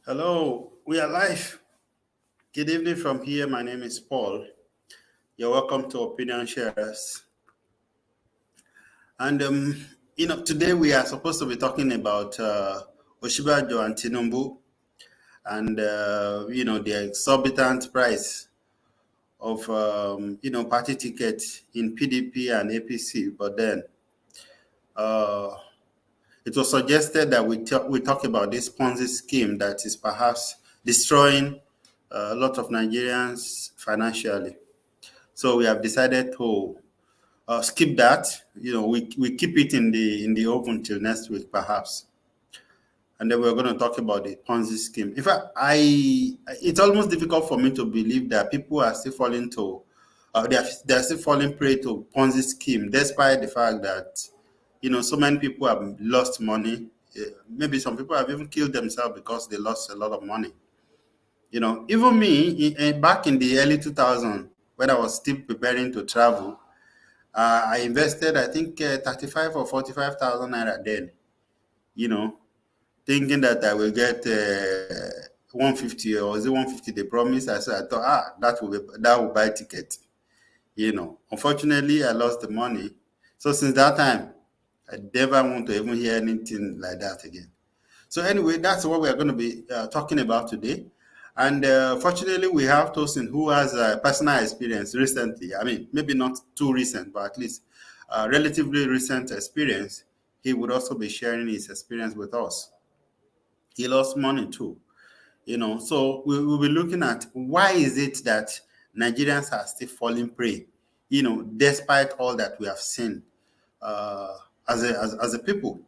Hello, we are live. Good evening from here. My name is Paul. You're welcome to Opinion Shares. And today we are supposed to be talking about Oshibajo and Tinubu, and the exorbitant price of party tickets in PDP and APC. But then uh, it was suggested that we talk about this Ponzi scheme that is perhaps destroying a lot of Nigerians financially. So we have decided to skip that. We keep it in the oven till next week, perhaps, and then we're going to talk about the Ponzi scheme. In fact, it's almost difficult for me to believe that people are still falling to they're still falling prey to Ponzi scheme, despite the fact that so many people have lost money. Maybe some people have even killed themselves because they lost a lot of money. Even me, back in the early 2000s, when I was still preparing to travel, I invested, I think, 35 or 45,000 naira then, you know, thinking that I will get 150, or is it 150 they promised? I thought, that will buy ticket. Unfortunately, I lost the money. So since that time, I never want to even hear anything like that again. So anyway, that's what we are going to be talking about today. And fortunately, we have Tosin, who has a personal experience recently. I mean, maybe not too recent, but at least relatively recent experience. He would also be sharing his experience with us. He lost money too. So we will be looking at why is it that Nigerians are still falling prey, despite all that we have seen uh, as a people.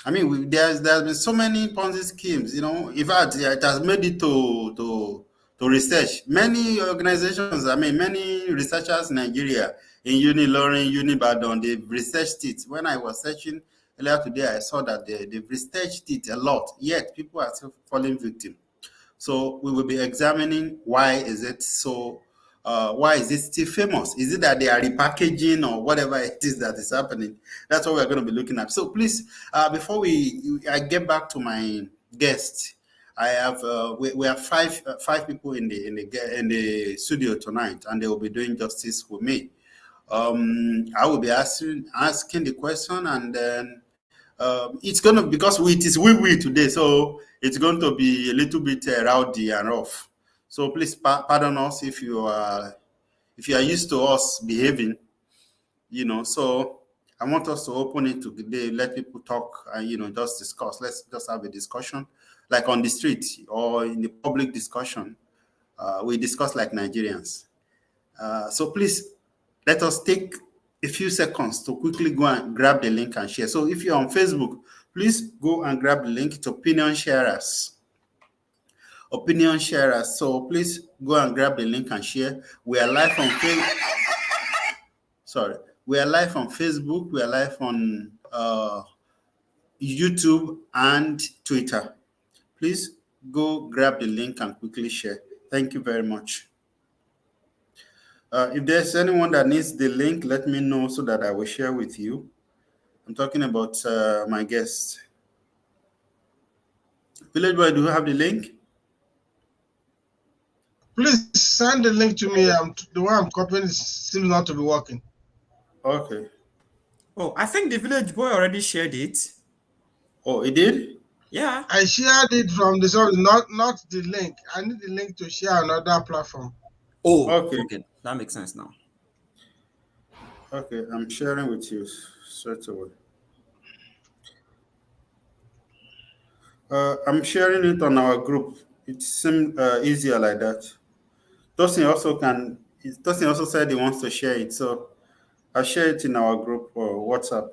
I mean, there's been so many Ponzi schemes. In fact, yeah, it has made it to research. Many organizations, I mean, many researchers in Nigeria, in Unilorin, Unibadon, they've researched it. When I was searching earlier today, I saw that they've researched it a lot. Yet people are still falling victim. So we will be examining why is it so. Why is it still famous? Is it that they are repackaging or whatever it is that is happening? That's what we're going to be looking at. So please, before I get back to my guest, I have we have five people in the studio tonight, and they will be doing justice with me. I will be asking the question, and then it's gonna, because it is we today, so it's going to be a little bit rowdy and rough. So please pardon us if you are used to us behaving. So I want us to open it today, let people talk, and just discuss. Let's just have a discussion, like on the street or in the public discussion. We discuss like Nigerians. So please let us take a few seconds to quickly go and grab the link and share. So if you're on Facebook, please go and grab the link to Opinion Sharers. Opinion Sharers. So please go and grab the link and share. We are live on Facebook. Sorry. We are live on Facebook. We are live on YouTube and Twitter. Please go grab the link and quickly share. Thank you very much. If there's anyone that needs the link, let me know so that I will share with you. I'm talking about my guest. Village Boy, do you have the link? Please send the link to me. The one I'm copying seems not to be working. Okay. Oh, I think the Village Boy already shared it. Oh, he did? Yeah. I shared it from the sorry, not the link. I need the link to share another platform. Oh, Okay. That makes sense now. Okay, I'm sharing with you straight away. I'm sharing it on our group. It seems easier like that. Tosin also said he wants to share it, so I'll share it in our group or WhatsApp.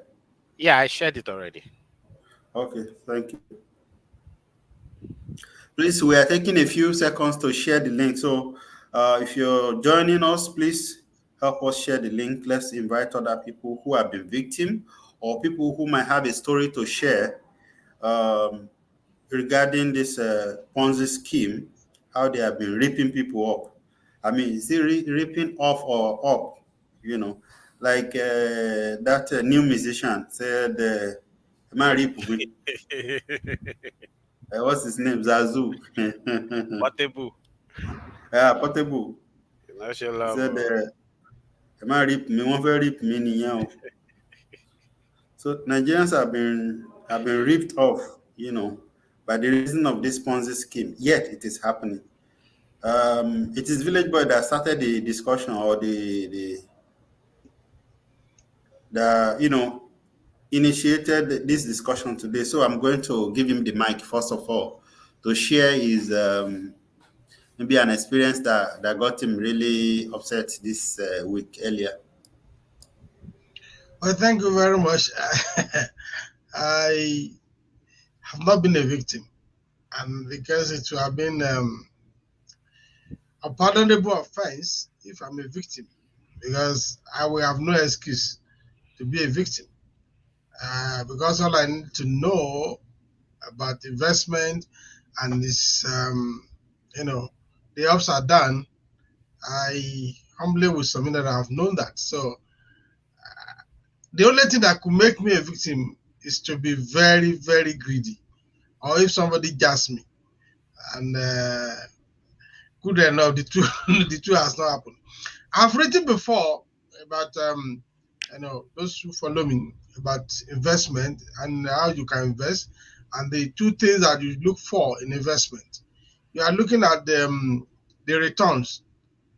Yeah, I shared it already. Okay, thank you. Please, we are taking a few seconds to share the link. So if you're joining us, please help us share the link. Let's invite other people who have been victim or people who might have a story to share um, regarding this Ponzi scheme, how they have been ripping people up. I mean, is it ripping off or up? Like that new musician said, "Am I rip?" what's his name? Zazu. Portable. Yeah, Portable. National He love. said, "Am I rip me? One very rip me nìyẹn o." So Nigerians have been ripped off, by the reason of this Ponzi scheme. Yet it is happening. It is Village Boy that started the discussion, or the initiated this discussion today. So I'm going to give him the mic first of all to share his maybe an experience that got him really upset this week earlier. Well, thank you very much. I have not been a victim, and because it would have been a pardonable offense if I'm a victim, because I will have no excuse to be a victim. Because all I need to know about investment and this, the ups are done, I humbly will submit that I have known that. So the only thing that could make me a victim is to be very, very greedy, or if somebody jars me. And good enough, the two the two has not happened. I've written before about those who follow me about investment and how you can invest, and the two things that you look for in investment. You are looking at the returns,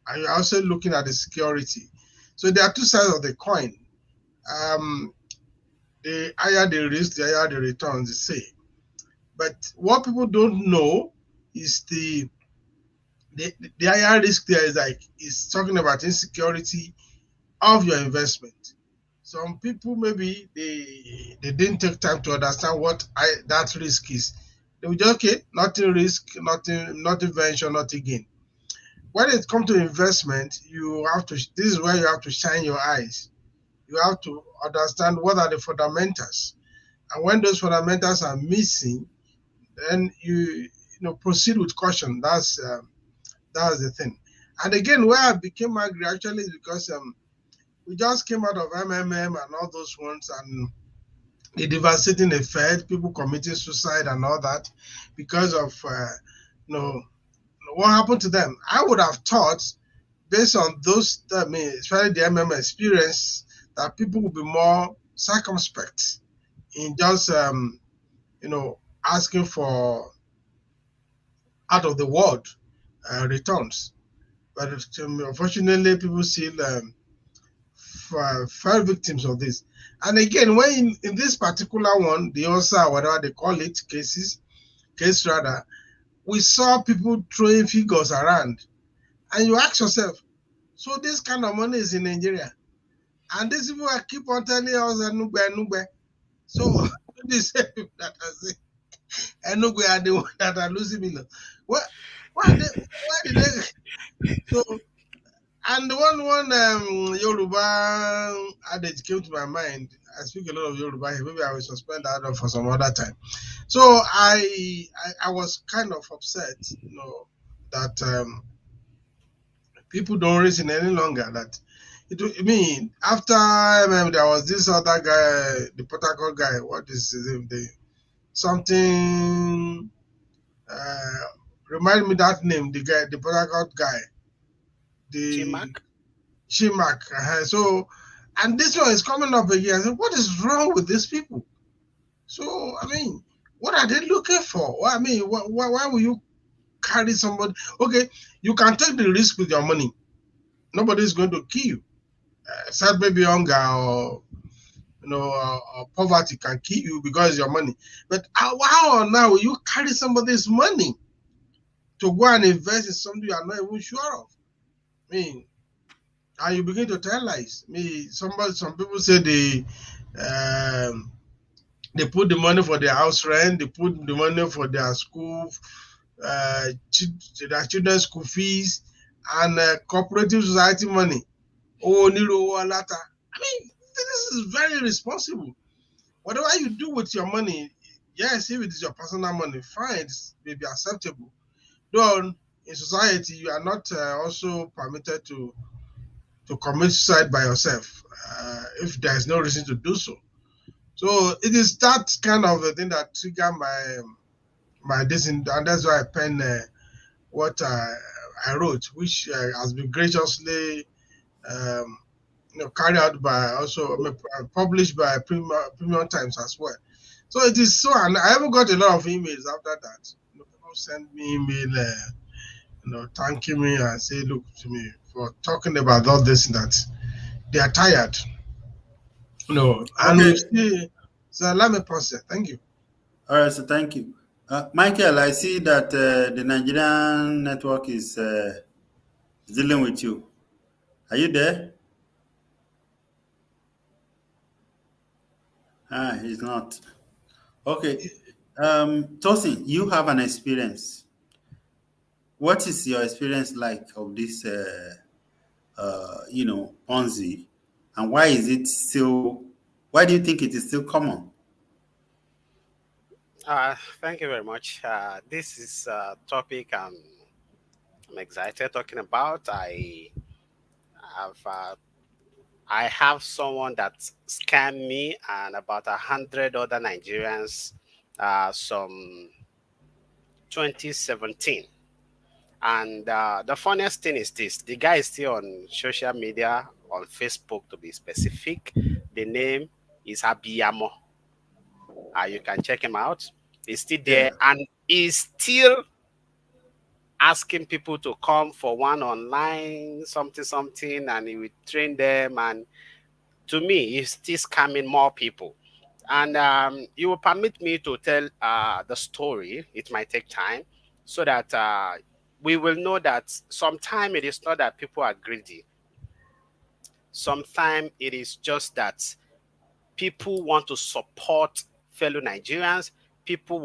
and you're also looking at the security. So there are two sides of the coin. The higher the risk, the higher the returns, they say. But what people don't know is the higher risk there is talking about insecurity of your investment. Some people maybe they didn't take time to understand what that risk is. They will just, okay, nothing risk, nothing venture, nothing gain. When it comes to investment, this is where you have to shine your eyes. You have to understand what are the fundamentals. And when those fundamentals are missing, then you proceed with caution. That's the thing. And again, where I became angry actually is because we just came out of MMM and all those ones, and the devastating effect, people committing suicide and all that because of what happened to them. I would have thought, based on those, especially the MMM experience, that people would be more circumspect in just asking for out of the world returns. But unfortunately, people still fell victims of this. And again, when in this particular one, the OSA, whatever they call it, case rather, we saw people throwing figures around. And you ask yourself, so this kind of money is in Nigeria. And these people keep on telling us Enugbe. So these people that are saying Enugbe are the ones that are losing millions. Why did they? So, and one Yoruba adage came to my mind. I speak a lot of Yoruba here. Maybe I will suspend that for some other time. So I was kind of upset, that people don't reason any longer. That after there was this other guy, the protocol guy. What is his name? Something. Remind me that name. The guy, the protocol guy. The Chimak. So, and this one is coming up again. I said, what is wrong with these people? So, what are they looking for? Why will you carry somebody? Okay, you can take the risk with your money. Nobody is going to kill you. Except maybe hunger or poverty can kill you because of your money. But how now will you carry somebody's money to go and invest in something you are not even sure of? And you begin to tell lies. Some people say they put the money for their house rent, they put the money for their school, their children's school fees, and cooperative society money. This is very irresponsible. Whatever you do with your money, yes, if it is your personal money, fine, it may be acceptable. Though in society, you are not also permitted to commit suicide by yourself if there is no reason to do so. So it is that kind of a thing that triggered my this, and that's why I penned what I wrote, which has been graciously um, carried out by also published by Premium Times as well. So it is so, and I haven't got a lot of emails after that. People send me email, thanking me and say, look to me for talking about all this, that they are tired, and we Okay. see. So let me pause it. Thank you. All right. So thank you, Michael. I see that the Nigerian network is dealing with you. Are you there? Ah, he's not. Okay. Tosin, you have an experience. What is your experience like of this, Ponzi, and why is it still? Why do you think it is still common? Thank you very much. This is a topic I'm excited talking about. Have I have someone that scammed me and about 100 other Nigerians some 2017. And the funniest thing is this: the guy is still on social media, on Facebook to be specific. The name is Abiyamo. You can check him out. He's still there Yeah. and he's still asking people to come for one online something something, and he will train them. And to me, he's still scamming more people. And you will permit me to tell the story. It might take time so that we will know that sometimes it is not that people are greedy. Sometimes it is just that people want to support fellow Nigerians. People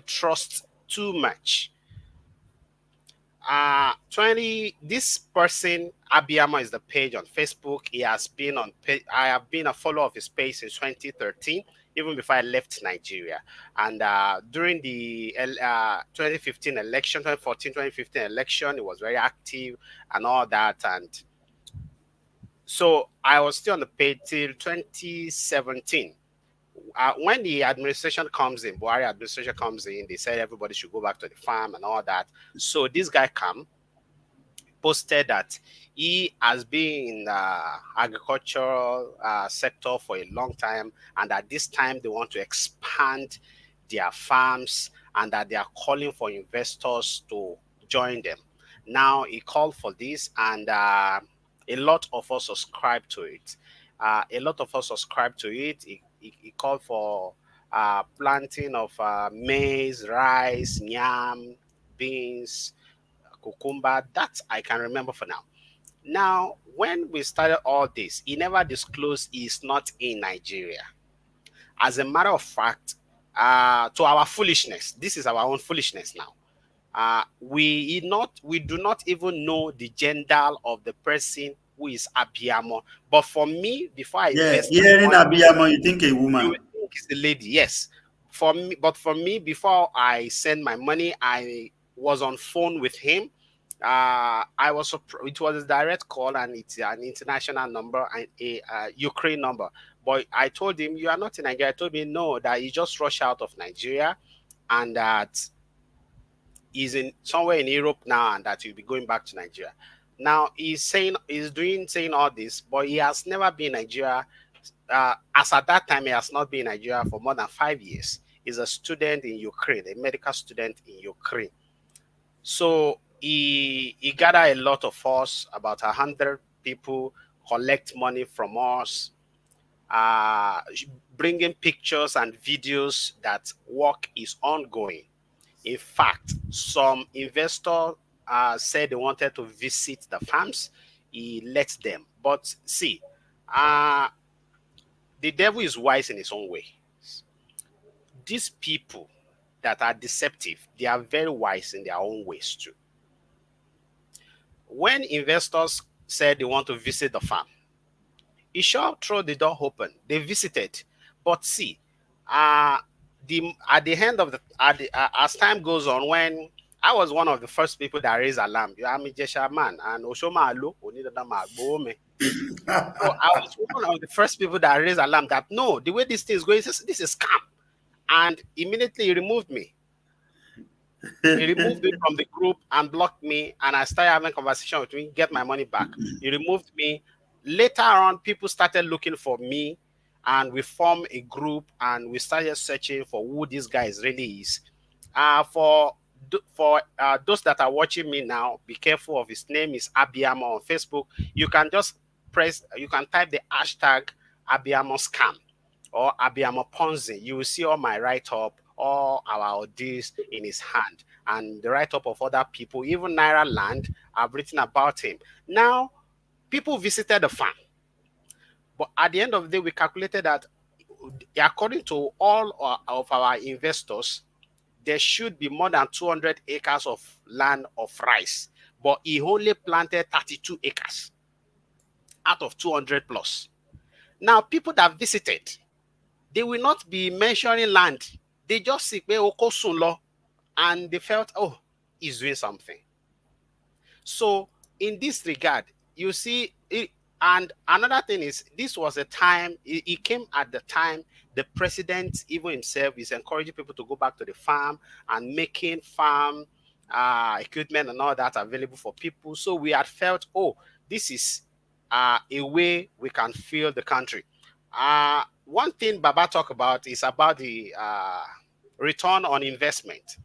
trust too much. 20 This person Abiyama is the page on Facebook. He has been on I have been a follower of his page since 2013, even before I left Nigeria. And during the 2015 election, 2014 2015 election, he was very active and all that. And so I was still on the page till 2017. When the administration comes in, Buhari administration comes in, they said everybody should go back to the farm and all that. So this guy posted that he has been in the agricultural sector for a long time, and at this time they want to expand their farms, and that they are calling for investors to join them. Now he called for this, and a lot of us subscribe to it. He called for planting of maize, rice, yam, beans, cucumber. That I can remember for now. Now, when we started all this, he never disclosed he's not in Nigeria. As a matter of fact, to our foolishness, this is our own foolishness now. We do not even know the gender of the person who is Abiyamo. But for me, before I Yeah. invest my Hearing money, Abiyamo, you think a you woman? would think it's the lady, yes. For me, before I send my money, I was on phone with him. It was a direct call, and it's an international number and a Ukraine number. But I told him, "You are not in Nigeria." I told him no, that he just rushed out of Nigeria, and that he's in somewhere in Europe now, and that he'll be going back to Nigeria. Now saying all this, but he has never been in Nigeria. As at that time, he has not been in Nigeria for more than 5 years. He's a student in Ukraine, a medical student in Ukraine. So he gathered a lot of us, about 100 people, collect money from us, uh, bringing pictures and videos that work is ongoing. In fact, some investor said they wanted to visit the farms. He let them. But see, uh, the devil is wise in his own way. These people that are deceptive, they are very wise in their own ways too. When investors said they want to visit the farm, he sure throw the door open. They visited, but see, uh, at the end of as time goes on, when I was one of the first people that raised alarm. I'm a Jesha man, and Oshoma Alu, Onidadama Agbome. So I was one of the first people that raised alarm that no, the way this thing is going, this is scam. And immediately he removed me. He removed me from the group and blocked me, and I started having a conversation with me, get my money back. He removed me. Later on, people started looking for me, and we formed a group, and we started searching for who this guy really is. For those that are watching me now, be careful of his name is Abiyamo on Facebook. You can just you can type the hashtag Abiyamo scam or Abiyamo Ponzi. You will see all my write-up, all our deals in his hand, and the write-up of other people, even Naira Land. I've written about him. Now, people visited the farm, but at the end of the day, we calculated that according to all of our investors, there should be more than 200 acres of land of rice, but he only planted 32 acres out of 200 plus. Now, people that visited, they will not be mentioning land. They just see Okosunlo, and they felt, oh, he's doing something. So in this regard, you see, and another thing is, this was a time, it came at the time the president even himself is encouraging people to go back to the farm and making farm equipment and all that available for people. So we had felt, oh, this is a way we can fill the country. One thing Baba talked about is about the return on investment.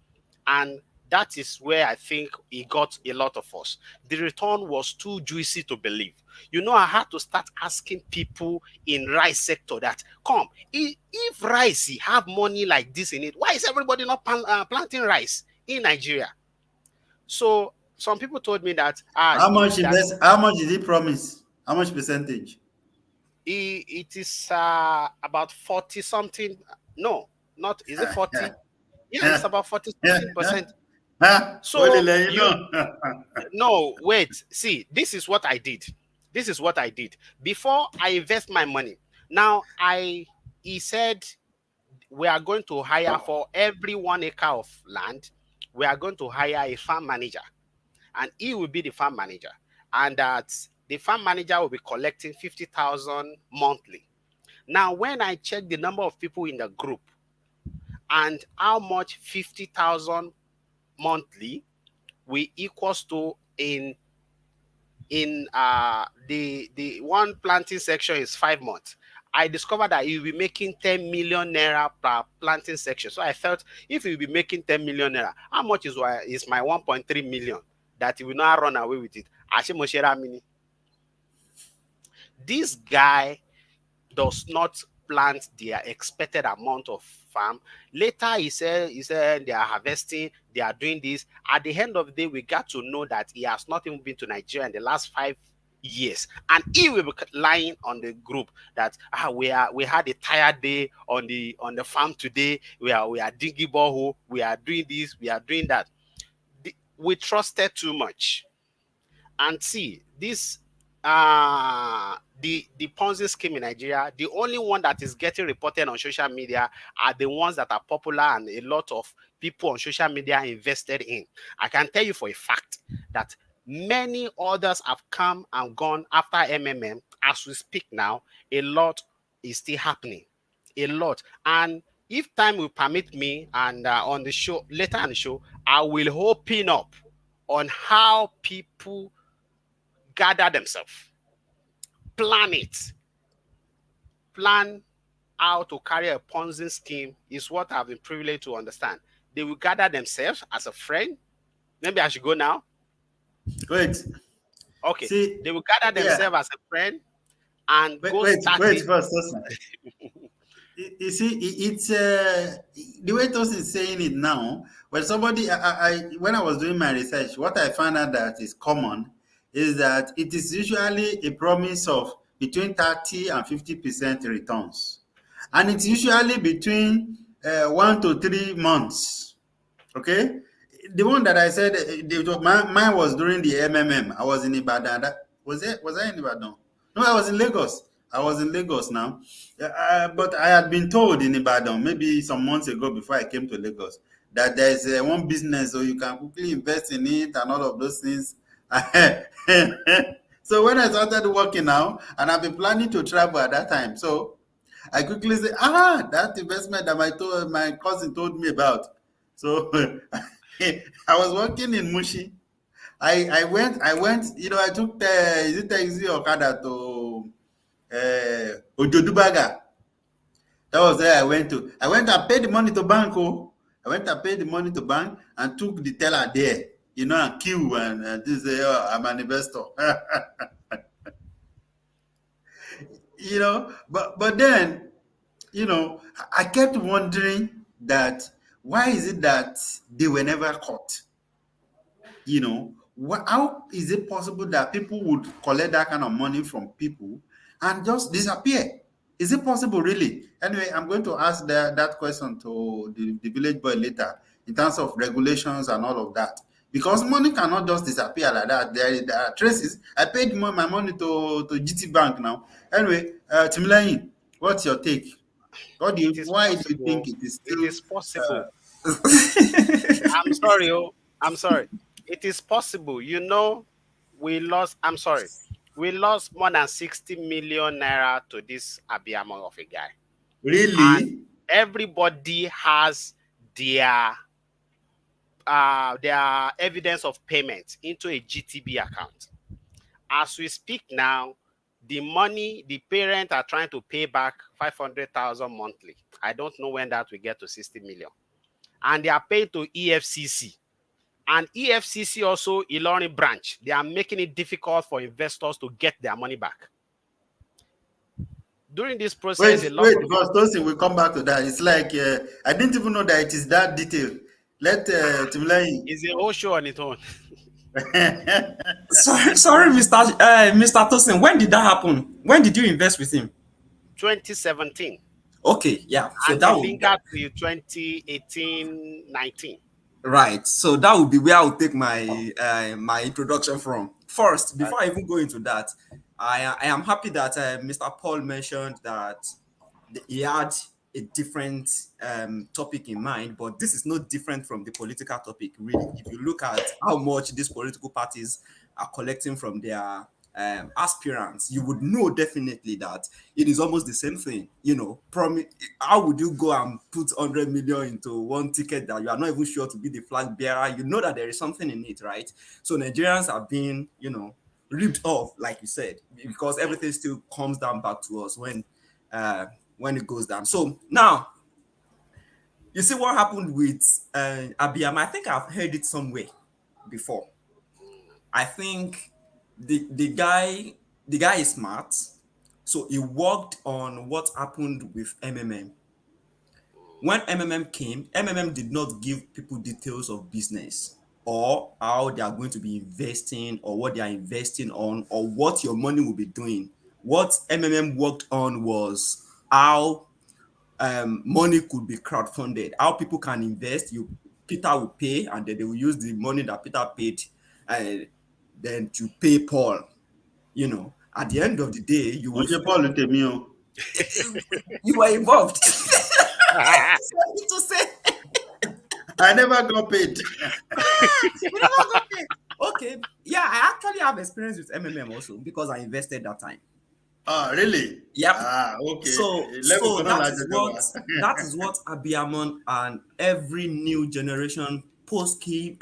And that is where I think he got a lot of us. The return was too juicy to believe. You know, I had to start asking people in rice sector that, come, if rice have money like this in it, why is everybody not planting rice in Nigeria? So some people told me that how much did he promise? How much percentage? It is about 40 something. No, not, is it 40? Yeah, it's about 40 something percent. So no, wait, see, this is what I did. This is what I did before I invest my money. Now he said, we are going to hire for every 1 acre of land, we are going to hire a farm manager, and he will be the farm manager, and that the farm manager will be collecting 50,000 monthly. Now, when I check the number of people in the group and how much 50,000 monthly will equals to in the one planting section is 5 months, I discovered that he will be making 10 million naira per planting section. So I felt, if he will be making 10 million naira, how much is my 1.3 million that he will not run away with it? This guy does not plant their expected amount of farm. Later, he said they are harvesting, they are doing this. At the end of the day, we got to know that he has not even been to Nigeria in the last 5 years, and he will be lying on the group that we had a tired day on the farm today. We are digging borehole, we are doing this, we are doing that. We trusted too much. And see, this the Ponzi scheme in Nigeria, the only one that is getting reported on social media are the ones that are popular and a lot of people on social media invested in. I can tell you for a fact that many others have come and gone after MMM. As we speak now, a lot is still happening. A lot. And if time will permit me, and on the show, later on the show, I will open up on how people gather themselves, plan it, plan how to carry a Ponzi scheme is what I've been privileged to understand. They will gather themselves as a friend. Maybe I should go now. Wait. Okay. See, they will gather themselves as a friend and wait first. You see, it's the way Tosin is saying it now. When somebody, when I was doing my research, what I found out that is common is that it is usually a promise of between 30 and 50% returns, and it's usually between 1 to 3 months. Okay, the one that I said, mine was during the MMM. I was in Ibadan. Was I in Ibadan? No, I was in Lagos. I was in Lagos now. But I had been told in Ibadan, maybe some months ago before I came to Lagos, that there's one business, so you can quickly invest in it and all of those things. So when I started working now, and I've been planning to travel at that time, so I quickly say, that investment that my cousin told me about. So I was working in Mushi. I took the is it taxi Okada to Ojodubaga. That was where I went to. I went and paid the money to bank. Oh, I went and paid the money to bank and took the teller there. And queue and this I'm an investor. But then I kept wondering that why is it that they were never caught? How is it possible that people would collect that kind of money from people and just disappear? Is it possible, really? Anyway, I'm going to ask that question to the village boy later in terms of regulations and all of that. Because money cannot just disappear like that. There are traces. I paid my money to GT Bank now. Anyway, Timilayin, what's your take? It is Why do you possible. think it is It still is possible. I'm sorry, oh, I'm sorry. It is possible. We lost, I'm sorry, we lost more than 60 million naira to this Abiyamo of a guy. And really? everybody has their evidence of payment into a GTB account. As we speak now, the money the parents are trying to pay back 500,000 monthly. I don't know when that will get to 60 million. And they are paid to EFCC. And EFCC also, Ilorin branch, they are making it difficult for investors to get their money back. During this process, a lot Wait, of first, Tosin, we'll come back to that. It's like, I didn't even know that it is that detailed. Let Timilayin. it's a whole show on its own. Sorry, Mr. Tosin. When did that happen? When did you invest with him? 2017. Okay, yeah. So And that we would lingered to 2018, 19. right. So that would be where I would take my introduction from. First, before I even go into that, I am happy that Mr. Paul mentioned that he had a different topic in mind, but this is no different from the political topic, really. If you look at how much these political parties are collecting from their aspirants, you would know definitely that it is almost the same thing. How would you go and put 100 million into one ticket that you are not even sure to be the flag bearer? You know that there is something in it, right? So Nigerians are being, ripped off, like you said, because everything still comes down back to us when it goes down. So now, you see what happened with Abiyama. I think I've heard it somewhere before. I think the guy is smart, so he worked on what happened with MMM. When MMM came, MMM did not give people details of business or how they are going to be investing or what they are investing on or what your money will be doing. What MMM worked on was how money could be crowdfunded, how people can invest. Peter will pay, and then they will use the money that Peter paid, and then to pay Paul. At the end of the day, Oje Paul Temi o. you were involved. Sorry to say, I never got paid. you never got paid. Okay, yeah, I actually have experience with MMM also because I invested that time. Oh, really? Yep. Okay. So Let me so go on that like is the what that is what Abiyamon and every new generation Ponzi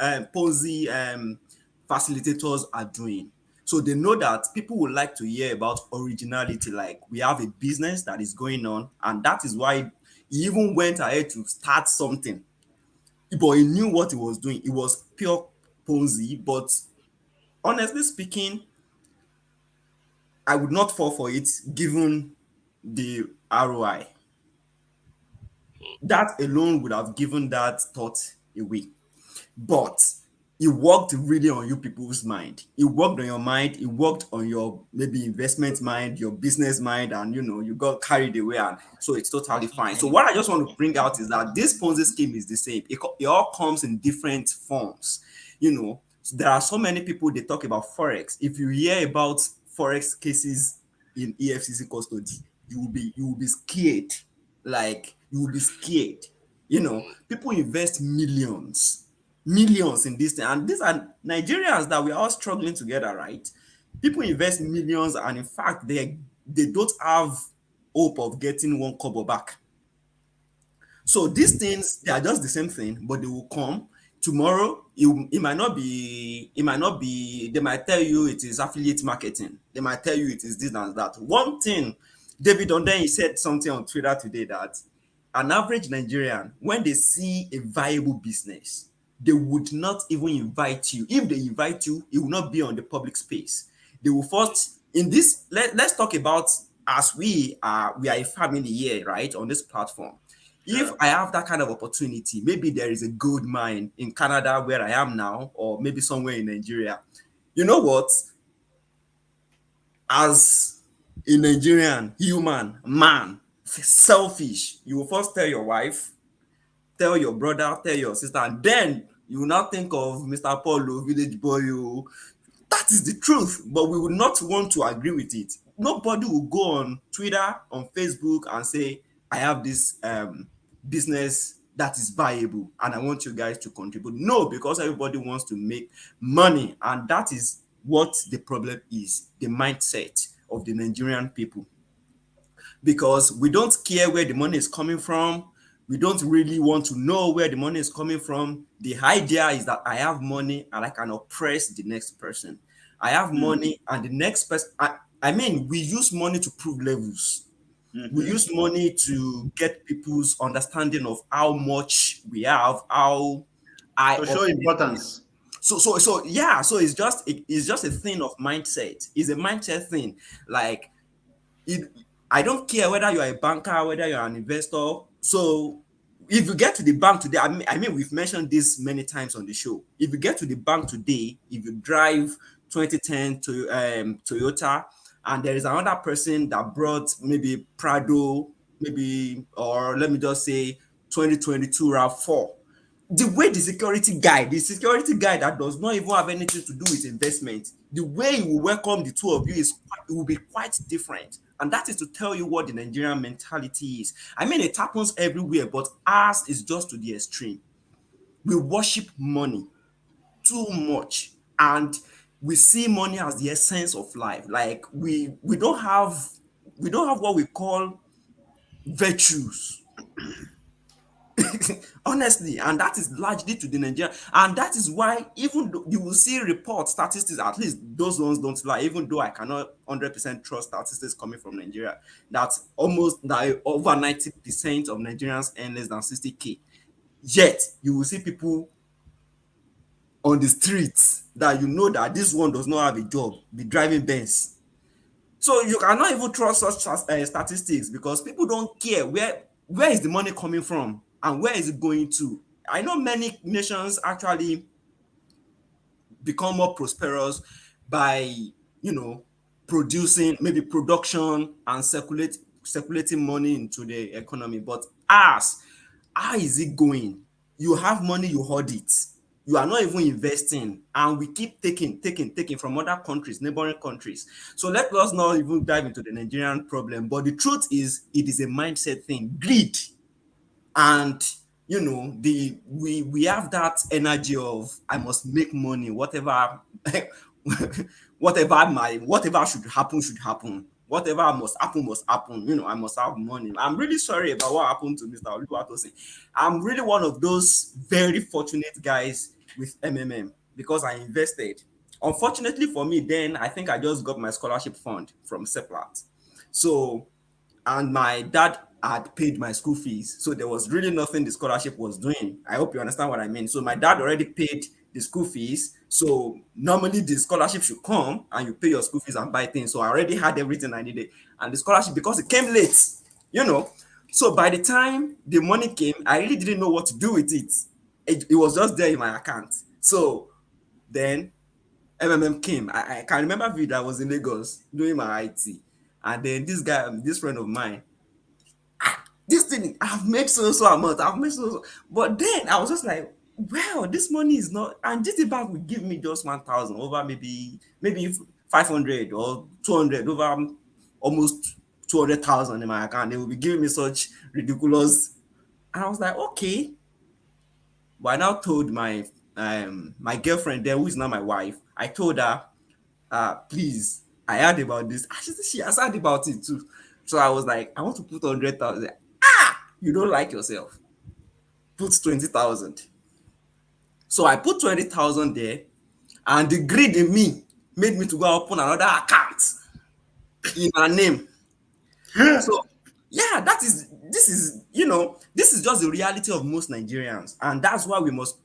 facilitators are doing. So they know that people would like to hear about originality, like we have a business that is going on, and that is why he even went ahead to start something. But he knew what he was doing. It was pure Ponzi, but honestly speaking, I would not fall for it given the ROI. That alone would have given that thought away. But it worked really on you people's mind. It worked on your mind. It worked on your maybe investment mind, your business mind, and you got carried away, and so it's totally fine. So what I just want to bring out is that this Ponzi scheme is the same. It all comes in different forms. There are so many people they talk about forex. If you hear about forex cases in EFCC custody, you will be scared. Like you will be scared. People invest millions in this thing, and these are Nigerians that we are all struggling together, right? People invest millions, and in fact, they don't have hope of getting one kobo back. So these things, they are just the same thing, but they will come tomorrow. It might not be. It might not be. They might tell you it is affiliate marketing. They might tell you it is this and that. One thing, David Onden, he said something on Twitter today that an average Nigerian, when they see a viable business, they would not even invite you. If they invite you, it will not be on the public space. They will first in this. Let's talk about, as we are a family here, right, on this platform. If Yeah. I have that kind of opportunity, maybe there is a gold mine in Canada where I am now, or maybe somewhere in Nigeria. You know what? As a Nigerian human man, selfish, you will first tell your wife, tell your brother, tell your sister, and then you will now think of Mr. Paulo, village boy. That is the truth, but we would not want to agree with it. Nobody will go on Twitter, on Facebook, and say, I have this business that is viable and I want you guys to contribute. No, because everybody wants to make money, and that is what the problem is, the mindset of the Nigerian people, because we don't care where the money is coming from. We don't really want to know where the money is coming from. The idea is that I have money and I can oppress the next person. I have money and the next person. I mean, we use money to prove levels. We use money to get people's understanding of how much we have, how I To show importance. so yeah, so it's just a thing of mindset. It's a mindset thing. Like, it, I don't care whether you're a banker, whether you're an investor. So if you get to the bank today, I mean, we've mentioned this many times on the show. If you get to the bank today, if you drive 2010 to Toyota, and there is another person that brought maybe Prado, maybe, or let me just say 2022 RAV4, the security guy that does not even have anything to do with investment, the way he will welcome the two of you it will be quite different. And that is to tell you what the Nigerian mentality is. I mean, it happens everywhere, but ours is just to the extreme. We worship money too much, and we see money as the essence of life. Like, we don't have what we call virtues. Honestly, and that is largely to the Nigerian, and that is why, even though you will see report statistics, at least those ones don't lie, even though I cannot 100% trust statistics coming from Nigeria, that over 90% of Nigerians earn less than 60K. Yet you will see people on the streets that you know that this one does not have a job, be driving Benz. So you cannot even trust such statistics, because people don't care where is the money coming from and where is it going to. I know many nations actually become more prosperous by, you know producing, maybe production, and circulating money into the economy. But ours, how is it going? You have money, you hoard it. You are not even investing, and we keep taking from other countries, neighboring countries. So let us not even dive into the Nigerian problem. But the truth is, it is a mindset thing, greed. And we have that energy of, I must make money, whatever whatever should happen, whatever must happen. I must have money. I'm really sorry about what happened to Mr. Oluwatosin. I'm really one of those very fortunate guys with MMM, because I invested. Unfortunately for me, then I think I just got my scholarship fund from Seplat. So, and my dad had paid my school fees, so there was really nothing the scholarship was doing. I hope you understand what I mean. So my dad already paid the school fees, so normally the scholarship should come and you pay your school fees and buy things. So I already had everything I needed, and the scholarship, because it came late, you know so by the time the money came, I really didn't know what to do with it. It was just there in my account. So then MMM came. I can remember I was in Lagos doing my IT, and then this friend of mine, this thing, I've made so amount, I've made so. But then I was just like, well, this money is not, and this bank will give me just 1,000 over, maybe 500 or 200 over almost 200,000 in my account. They will be giving me such ridiculous. And I was like, okay. But I now told my girlfriend there, who is now my wife, I told her, please, I heard about this. She has heard about it too. So I was like, I want to put 100,000. Ah, you don't like yourself. Put 20,000. So I put 20,000 there, and the greed in me made me to go open another account in her name. So yeah, this is just the reality of most Nigerians, and that's why we must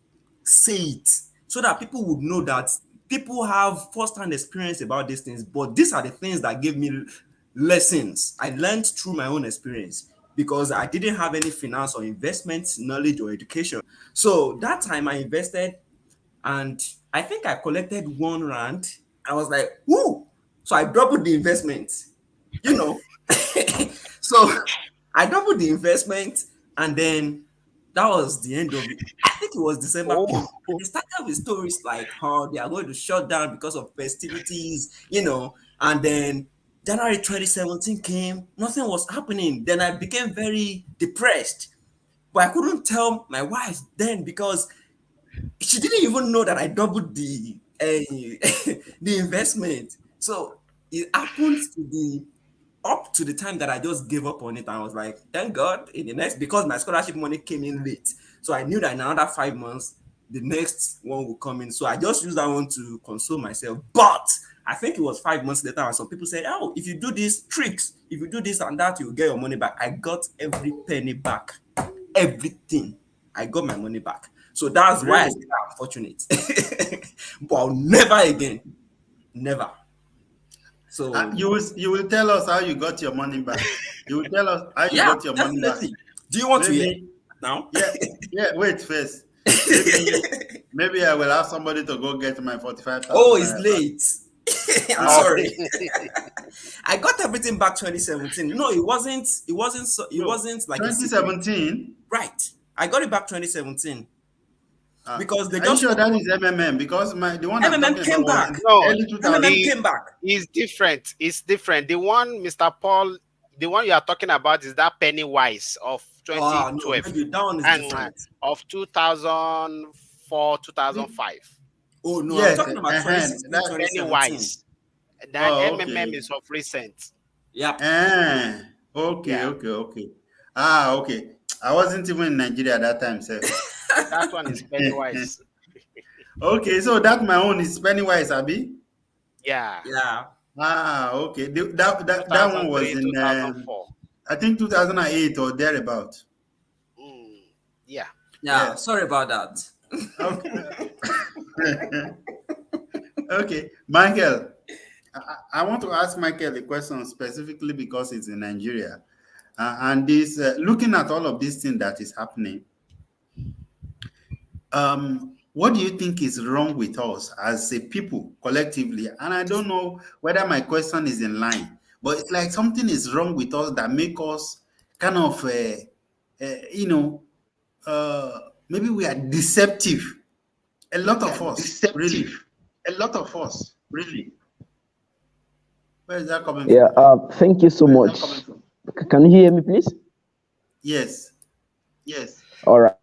say it so that people would know that people have first-hand experience about these things. But these are the things that gave me lessons. I learned through my own experience because I didn't have any finance or investment knowledge or education. So that time I invested, and I think I collected 1 rand. I was like, whoo! So I doubled the investment, you know. So I doubled the investment, and then that was the end of it. I think it was December period. Oh, They started with stories like how they are going to shut down because of festivities, and then January 2017 came, nothing was happening. Then I became very depressed, but I couldn't tell my wife then because she didn't even know that I doubled the the investment. So it happened to be up to the time that I just gave up on it. I was like, thank God, in the next, because my scholarship money came in late. So I knew that in another 5 months, the next one will come in. So I just used that one to console myself. But I think it was 5 months later, and some people said, oh, if you do these tricks, if you do this and that, you'll get your money back. I got every penny back. Everything. I got my money back. So that's why I Really? say I'm fortunate. But I'll never again. Never. So You will tell us how you got your money back. You will tell us how you yeah, got your money back. definitely. Do you want to hear Maybe, now? yeah, yeah. Wait first. Maybe I will ask somebody to go get my 45,000 Oh, it's naira back. late. I'm Ah, sorry. I got everything back 2017. No, it wasn't. It wasn't. So, it so wasn't like a secret. 2017. Right. I got it back 2017 because they Are you just sure that opened. is MMM? Because the one I'm MMM talking about came was back. in no, early 2000. MMM the came back. is different. It's different. The one, Mr. Paul, the one you are talking about is that Pennywise of Oh no, 2012 maybe that one is and different. of 2004, 2005. Oh no, I'm Yes, talking about 2016, that. 2017. Pennywise. That Oh, MMM okay. is of recent. Yep. Okay, Yeah, okay, okay. Ah, okay. I wasn't even in Nigeria at that time, sir. that one is Pennywise. Okay, so that my own is Pennywise, Abi. Yeah, Yeah. Ah, okay. That one was 2003, in 2004. I think 2008 or thereabout. Mm, yeah. Yeah. Yeah. Sorry about that. Okay. Okay, Michael. I want to ask Michael a question specifically because it's in Nigeria, and this looking at all of this thing that is happening. What do you think is wrong with us as a people collectively? And I don't know whether my question is in line, but it's like something is wrong with us that make us kind of, you know, maybe we are deceptive. A lot We of are us, really. deceptive. A lot of us, really. Where is that coming Yeah, from? thank you so Where is that much. coming from? Can you hear me, please? Yes. Yes. All right.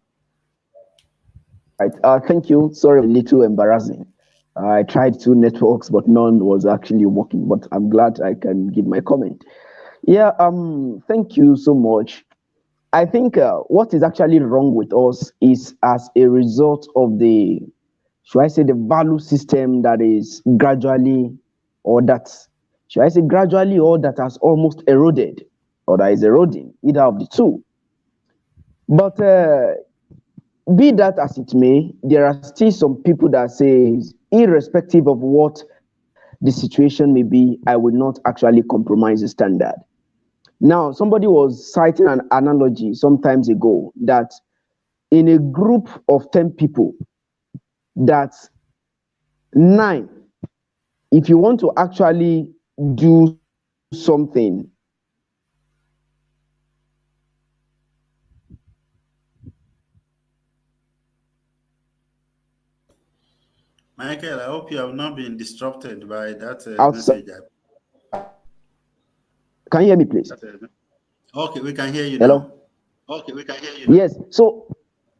Thank you. Sorry, a little embarrassing. I tried two networks, but none was actually working. But I'm glad I can give my comment. Yeah. Thank you so much. I think what is actually wrong with us is as a result of the, should I say, the value system that is gradually, or that, should I say, gradually, or that has almost eroded, or that is eroding, either of the two. But be that as it may, there are still some people that say, irrespective of what the situation may be, I will not actually compromise the standard. Now, somebody was citing an analogy some times ago that in a group of 10 people, that 9, if you want to actually do something, Michael, I hope you have not been disrupted by that outside. message. Can you hear me, please? Okay, we can hear you now. Hello? Okay, we can hear you. Yes. So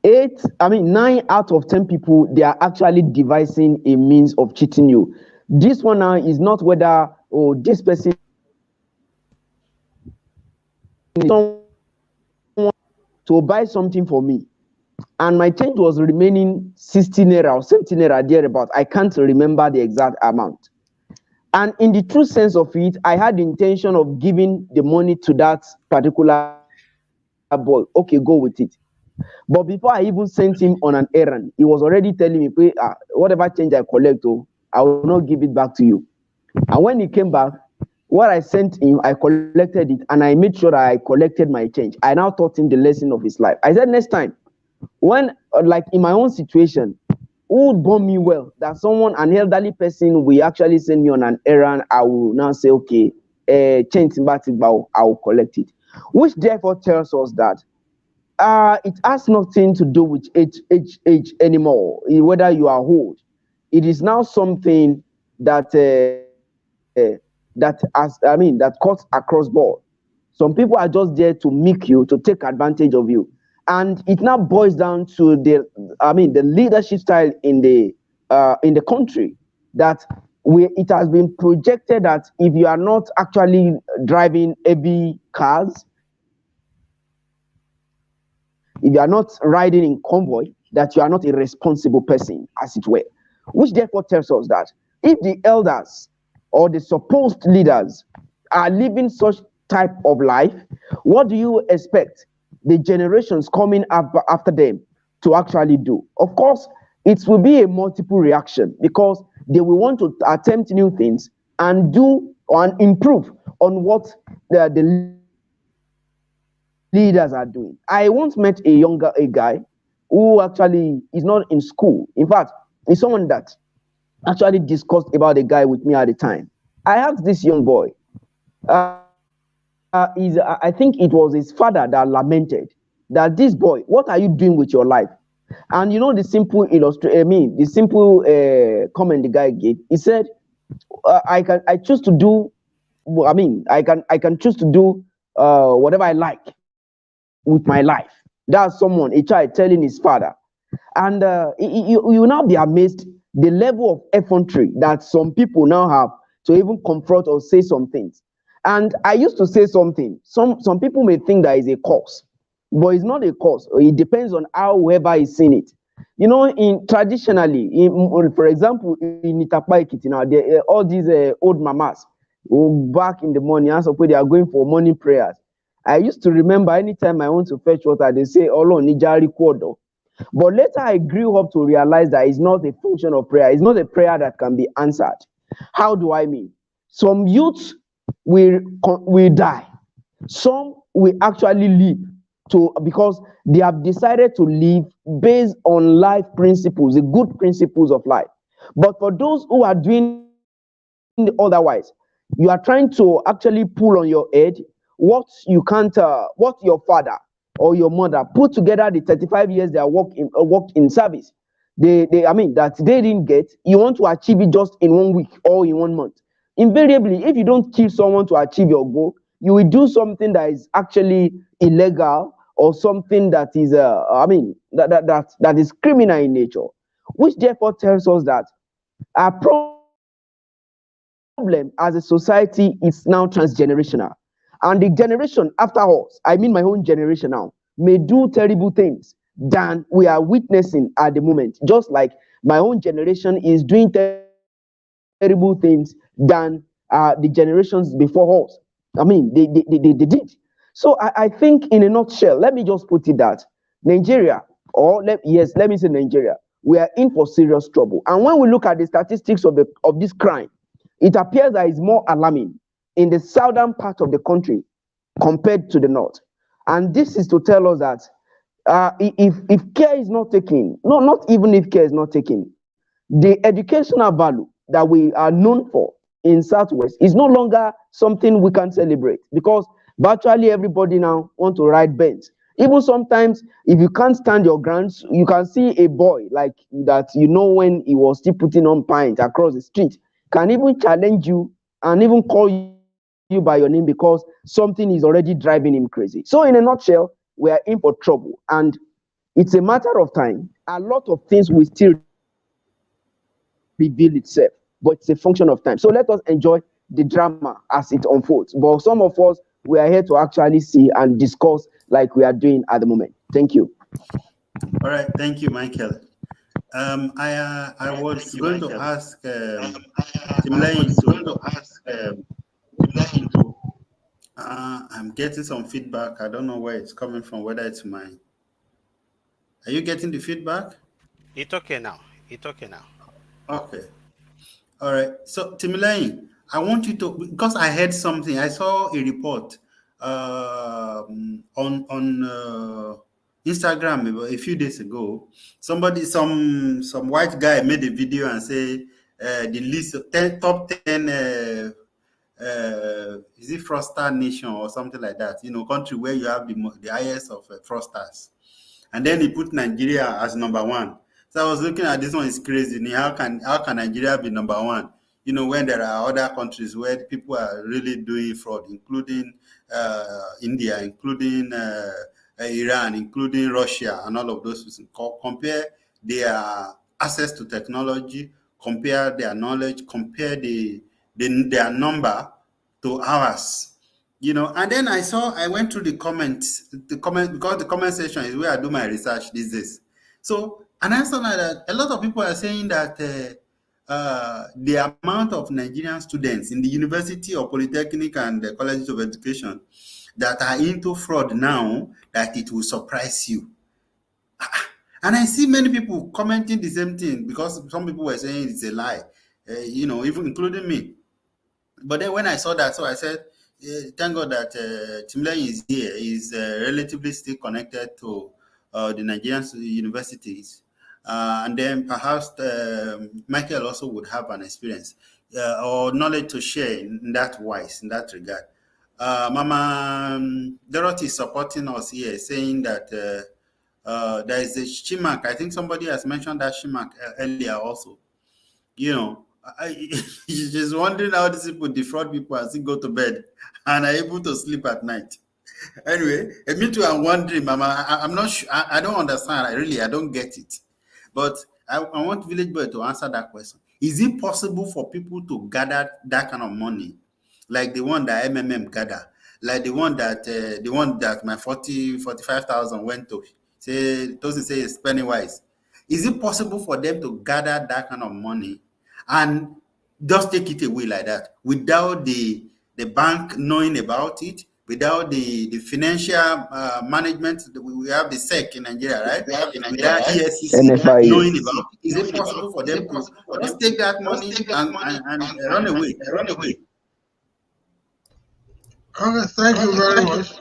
9 out of 10 people, they are actually devising a means of cheating you. This one now is not whether, oh, this person someone to buy something for me, and my change was remaining 60 naira or 70 naira thereabout. I can't remember the exact amount. And in the true sense of it, I had the intention of giving the money to that particular boy. Okay, go with it. But before I even sent him on an errand, he was already telling me, whatever change I collect, I will not give it back to you. And when he came back, what I sent him, I collected it, and I made sure that I collected my change. I now taught him the lesson of his life. I said, next time, when, like in my own situation, who would bond me well, that someone, an elderly person, will actually send me on an errand, I will now say, okay, change, I will collect it. Which therefore tells us that it has nothing to do with age anymore, whether you are old. It is now something that that cuts across board. Some people are just there to milk you, to take advantage of you, and it now boils down to the leadership style in the country, that it has been projected that if you are not actually driving heavy cars, if you are not riding in convoy, that you are not a responsible person, as it were. Which therefore tells us that if the elders or the supposed leaders are living such type of life, what do you expect the generations coming after them to actually do? Of course, it will be a multiple reaction, because they will want to attempt new things and do and improve on what the leaders are doing. I once met a guy who actually is not in school. In fact, he's someone that actually discussed about the guy with me at the time. I asked this young boy, I think it was his father that lamented that, this boy, what are you doing with your life? And you know the simple comment the guy gave. He said, I choose to do. I can choose to do whatever I like with my life. That's someone, a child, telling his father. And you will now be amazed the level of effrontery that some people now have to even confront or say some things. And I used to say something. Some people may think that is a cause, but it's not a cause. It depends on how whoever is seeing it. You know, for example, in Itapa Ekiti now, all these old mamas who back in the morning, as they are going for morning prayers. I used to remember anytime I want to fetch water, they say, "Olo nijari kwodo." But later I grew up to realize that it's not a function of prayer. It's not a prayer that can be answered. How do I mean? Some youths will die. Some will actually live because they have decided to live based on life principles, the good principles of life. But for those who are doing otherwise, you are trying to actually pull on your head what you can't, what your father or your mother put together the 35 years they worked in service. That they didn't get. You want to achieve it just in 1 week or in 1 month. Invariably, if you don't kill someone to achieve your goal, you will do something that is actually illegal or something that is, that is criminal in nature. Which therefore tells us that our problem as a society is now transgenerational. And the generation after us, I mean my own generation now, may do terrible things than we are witnessing at the moment. Just like my own generation is doing terrible things than the generations before us. They did. So I think in a nutshell, let me just put it that Nigeria, let me say Nigeria, we are in for serious trouble. And when we look at the statistics of this crime, it appears that it's more alarming in the southern part of the country compared to the north. And this is to tell us that if care is not taken, not even if care is not taken, the educational value that we are known for in Southwest is no longer something we can celebrate, because virtually everybody now want to ride Benz. Even sometimes, if you can't stand your grounds, you can see a boy like that, when he was still putting on pint across the street, can even challenge you and even call you by your name because something is already driving him crazy. So in a nutshell, we are in for trouble, and it's a matter of time. A lot of things will still reveal itself, but it's a function of time. So let us enjoy the drama as it unfolds. But some of us we are here to actually see and discuss like we are doing at the moment. Thank you. All right, thank you, Michael. I was going to ask Timlain to. I'm getting some feedback. I don't know where it's coming from. Whether it's mine. Are you getting the feedback? It's okay now. It's okay now. Okay. All right. So Timlain, I want you to, because I heard something. I saw a report on Instagram a few days ago. Some white guy made a video and say the list of top 10 is it fraudster nation or something like that? Country where you have the highest of fraudsters, and then he put Nigeria as number one. So I was looking at this one, is crazy. How can Nigeria be number one? When there are other countries where people are really doing fraud, including India, including Iran, including Russia, and all of those. Compare their access to technology, compare their knowledge, compare their number to ours. And then I went through the comments, because the comment section is where I do my research these days. So, and I saw that a lot of people are saying that the amount of Nigerian students in the university or polytechnic and the colleges of education that are into fraud now, that it will surprise you. And I see many people commenting the same thing, because some people were saying it's a lie, even including me. But then when I saw that, so I said, thank God that Timley is here. He's relatively still connected to the Nigerian universities. And then perhaps Michael also would have an experience or knowledge to share in that regard. Mama Dorothy is supporting us here, saying that there is a Shimak. I think somebody has mentioned that Shimak earlier also. She's wondering how these people defraud people as they go to bed and are able to sleep at night. Anyway, me too, I'm wondering, Mama. I'm not sure. I don't understand. I don't get it. But I want Village Boy to answer that question. Is it possible for people to gather that kind of money, like the one that MMM gather, like the one that my 45,000 went to? Doesn't say it's penny wise. Is it possible for them to gather that kind of money and just take it away like that without the bank knowing about it, without the financial management? We have the SEC in Nigeria, right? Without ESCC NFI. knowing about it. Is it possible for them to just take that money and run away? Okay, thank you very much.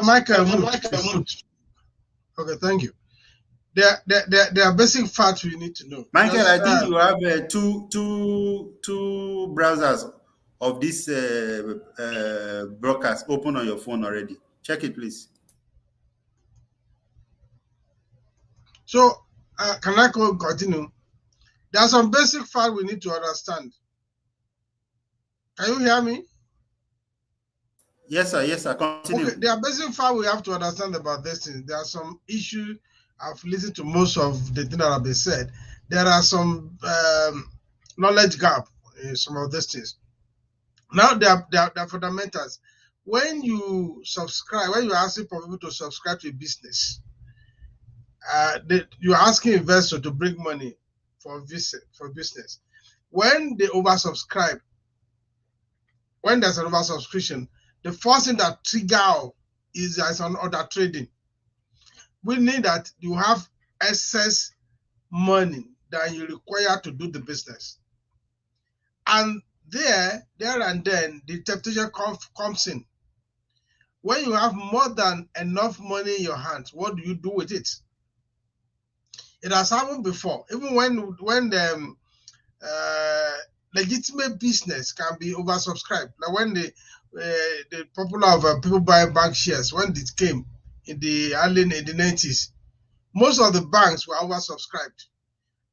Michael, okay, thank you. There are basic facts we need to know. Michael, I think you have two browsers of this broadcast open on your phone already. Check it, please. So, can I continue? There are some basic facts we need to understand. Can you hear me? Yes, sir. Yes, sir. Continue. Okay, there are basic facts we have to understand about this thing. There are some issues. I've listened to most of the things that have been said. There are some knowledge gap in some of these things. Now, they are fundamentals. When you subscribe, when you're asking for people to subscribe to a business, you're asking investors to bring money for business. When they oversubscribe, when there's an oversubscription, the first thing that trigger is there's an order trading. We need that you have excess money that you require to do the business. And there and then, the temptation comes in. When you have more than enough money in your hands, what do you do with it? It has happened before. Even when the legitimate business can be oversubscribed. Like when the popular of people buying bank shares, when it came in the early 90s, most of the banks were oversubscribed,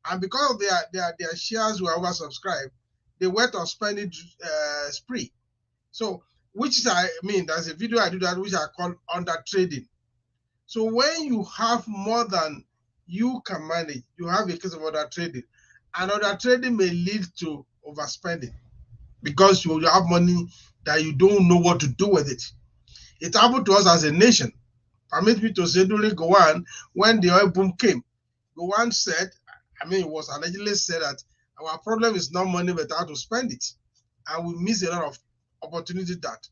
and because of their shares were oversubscribed, they went on spending spree. So, there's a video I do that which I call under trading. So when you have more than you can manage, you have a case of under trading, and under trading may lead to overspending because you have money that you don't know what to do with it. It happened to us as a nation. Permit me to say, during Gowon, when the oil boom came, Gowon said, it was allegedly said that our problem is not money, but how to spend it. And we miss a lot of opportunity that.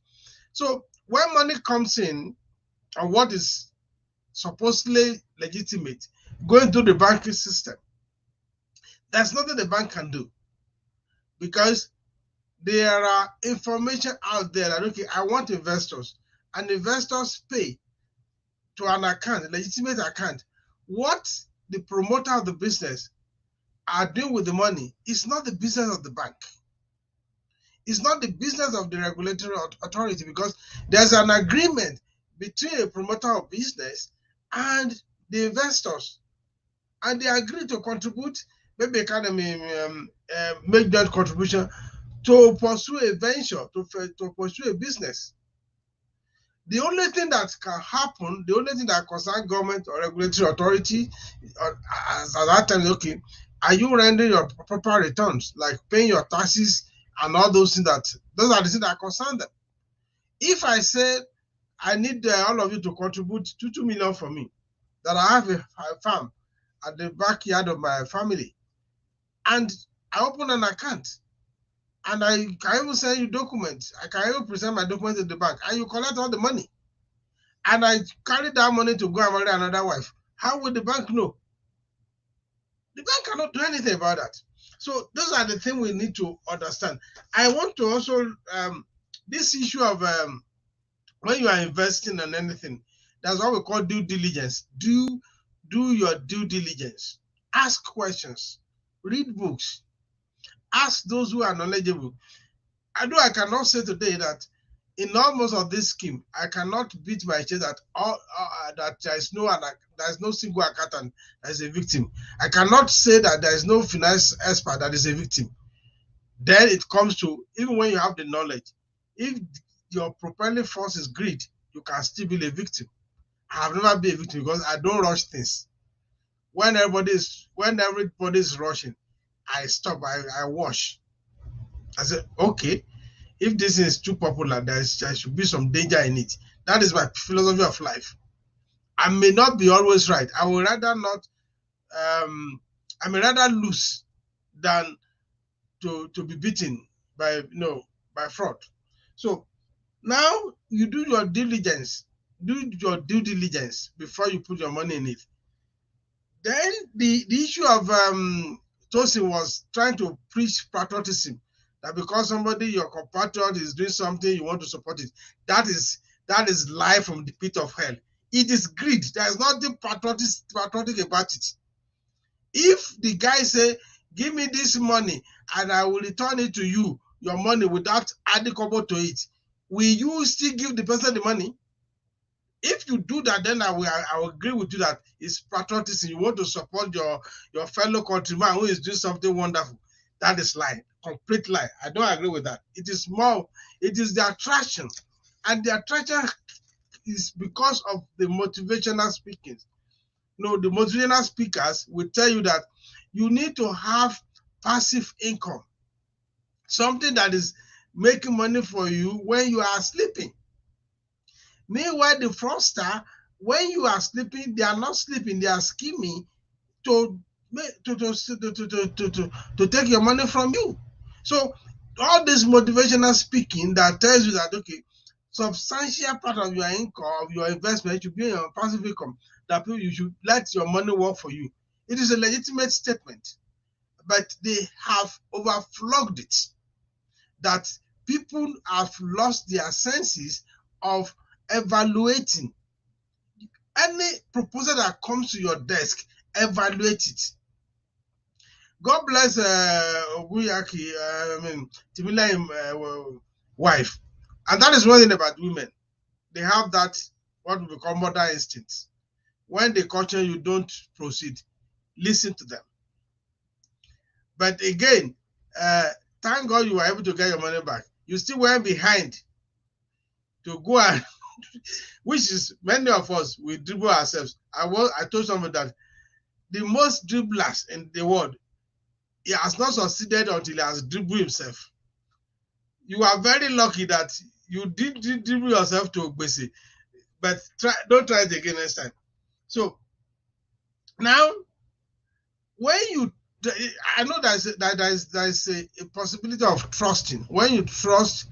So when money comes in, and what is supposedly legitimate, going through the banking system, there's nothing the bank can do, because there are information out there that, okay, I want investors, and investors pay to an account, a legitimate account. What the promoter of the business are doing with the money is not the business of the bank. It's not the business of the regulatory authority, because there's an agreement between a promoter of business and the investors, and they agree to contribute, maybe kind of make that contribution to pursue a venture, to pursue a business. The only thing that can happen, the only thing that concerns government or regulatory authority at that time is, okay, are you rendering your proper returns, like paying your taxes and all those things? Those are the things that concern them. If I say I need all of you to contribute 2 million for me, that I have a farm at the backyard of my family, and I open an account, and I can even send you documents. I can even present my documents to the bank, and you collect all the money, and I carry that money to go and marry another wife. How would the bank know? The bank cannot do anything about that. So those are the things we need to understand. I want to also, this issue of when you are investing in anything, that's what we call due diligence. Do your due diligence. Ask questions. Read books. Ask those who are knowledgeable. I cannot say today that in almost of this scheme, I cannot beat my chest that that there is no single accountant that is a victim. I cannot say that there is no finance expert that is a victim. Then it comes to, even when you have the knowledge, if your propelling force is greed, you can still be a victim. I have never been a victim because I don't rush things. When everybody is rushing, I stop. I watch. I say, okay, if this is too popular, there should be some danger in it. That is my philosophy of life. I may not be always right. I would rather not. I may rather lose than to be beaten by fraud. So now you do your diligence. Do your due diligence before you put your money in it. Then the issue of Tosin was trying to preach patriotism, that because somebody, your compatriot, is doing something, you want to support it. That is lie from the pit of hell. It is greed. There is nothing patriotic about it. If the guy say, give me this money and I will return it to you, your money, without adding kobo to it, will you still give the person the money? If you do that, then I will agree with you that it's patriotism. You want to support your fellow countryman who is doing something wonderful. That is lie, complete lie. I don't agree with that. It is the attraction. And the attraction is because of the motivational speaking. The motivational speakers will tell you that you need to have passive income, something that is making money for you when you are sleeping. Meanwhile, the fraudster, when you are sleeping, they are not sleeping, they are scheming to take your money from you. So all this motivational speaking that tells you that, okay, substantial part of your income, of your investment, should be your passive income, that you should let your money work for you. It is a legitimate statement, but they have overflogged it, that people have lost their senses of evaluating any proposal that comes to your desk. Evaluate it. God bless Oguyaki, Timile's wife, and that is one thing about women. They have that, what we call mother instinct. When they caution you, don't proceed. Listen to them. But again, thank God you were able to get your money back. You still went behind to go and which is, many of us, we dribble ourselves. I told somebody that the most dribblers in the world, he has not succeeded until he has dribbled himself. you are very lucky that you did yourself to Ogbese, but don't try it again next time. So now, when you, I know there's a possibility of trusting. When you trust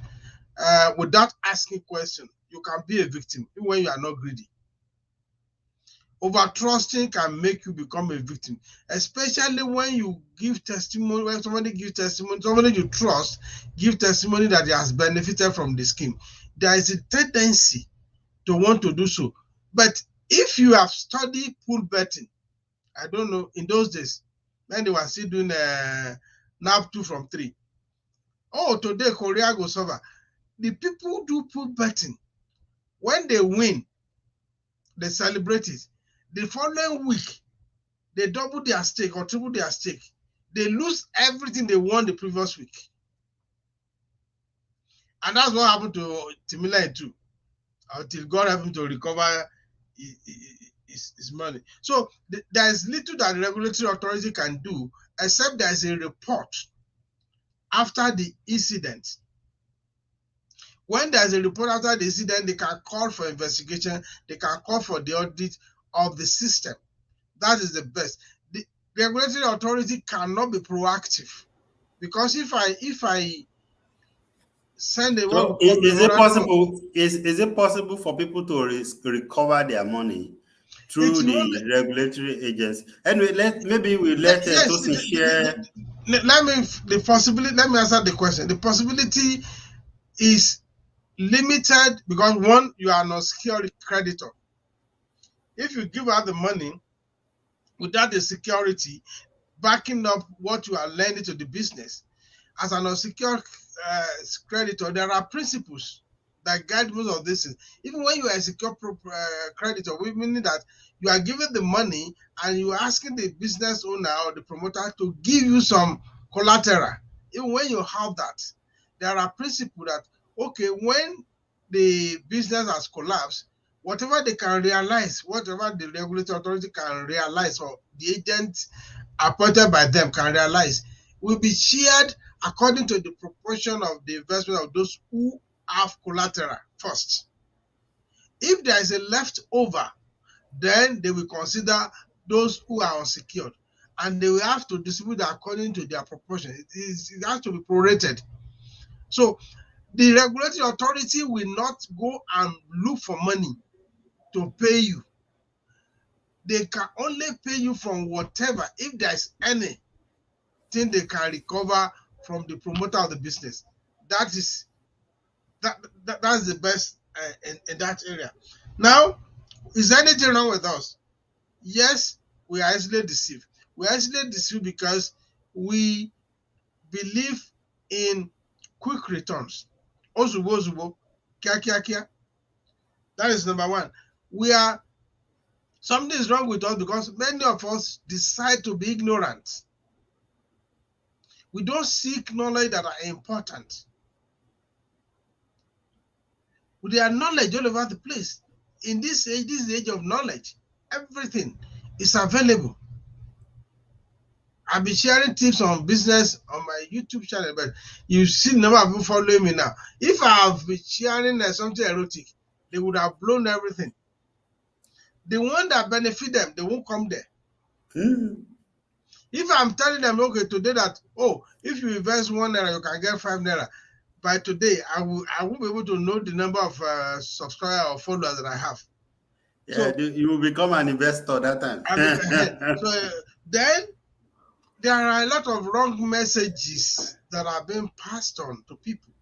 without asking questions, you can be a victim even when you are not greedy. Over trusting can make you become a victim, especially when you give testimony. When somebody gives testimony, somebody you trust give testimony that he has benefited from the scheme, there is a tendency to want to do so. But if you have studied pool betting, I don't know, in those days when they were still doing NAP 2 from 3. Oh, today Korea goes over. The people who do pool betting, when they win, they celebrate it. The following week, they double their stake or triple their stake. They lose everything they won the previous week. And that's what happened to Timila too, until God helped him to recover his money. So there is little that the regulatory authority can do, except there is a report after the incident. When there's a report after the incident, they can call for investigation, they can call for the audit of the system. That is the best. The regulatory authority cannot be proactive, because if I send a So is it possible? Is it possible for people to recover their money through the regulatory agency? Anyway, maybe we let Tosin share. Let me answer the question. The possibility is limited because, one, you are not secured creditor. If you give out the money without the security backing up what you are lending to the business, as an unsecured creditor, there are principles that guide most of this. Even when you are a secure creditor, meaning that you are giving the money and you are asking the business owner or the promoter to give you some collateral. Even when you have that, there are principles that, okay, when the business has collapsed, whatever they can realize, whatever the regulatory authority can realize, or the agent appointed by them can realize, will be shared according to the proportion of the investment of those who have collateral first. If there is a leftover, then they will consider those who are unsecured, and they will have to distribute according to their proportion. It has to be prorated. So the regulatory authority will not go and look for money to pay you. They can only pay you from whatever, if there is anything they can recover from the promoter of the business. That's the best in that area. Now, is anything wrong with us? Yes, we are easily deceived. We are easily deceived because we believe in quick returns. Ozubo, ozubo, kia, kia, kia. That is number one. Something is wrong with us because many of us decide to be ignorant. We don't seek knowledge that are important. There are knowledge all over the place. In this age of knowledge, everything is available. I've been sharing tips on business on my YouTube channel, but you see number of people following me now. If I have been sharing something erotic, they would have blown everything. The one that benefit them, they won't come there. If I'm telling them, okay, today that, oh, if you invest 1 naira, you can get 5 naira. By today, I won't be able to know the number of subscribers or followers that I have. Yeah, so, you will become an investor that time. So then there are a lot of wrong messages that are being passed on to people.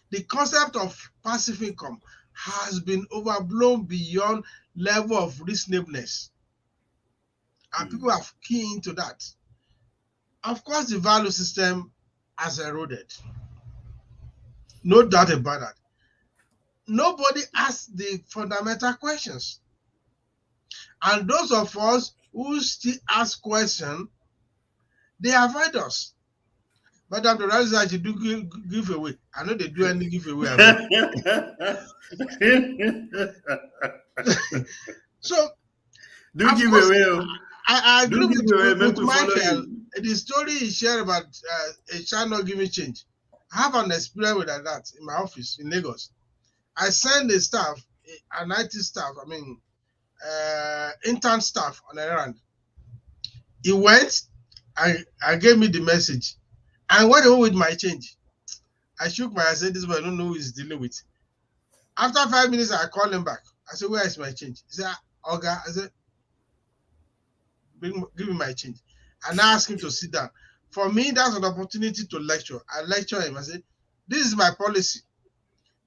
The concept of passive income has been overblown beyond level of reasonableness. And people have keyed into that. Of course, the value system has eroded. No doubt about that. Nobody asks the fundamental questions. And those of us who still ask questions, they avoid us. Madam, the right side, you do give away. I know they do any giveaway. So, do give away. I agree with Michael. The story he shared about a child not giving change. I have an experience with that in my office in Lagos. I send a staff, an IT staff, intern staff on an errand. He went, I gave me the message. And went home with my change. I shook my head, I said, this boy, I don't know who he's dealing with. After 5 minutes, I called him back. I said, where is my change? He said, Oga. I said, give me my change. And I asked him to sit down. For me, that's an opportunity to lecture. I lecture him. I said, this is my policy.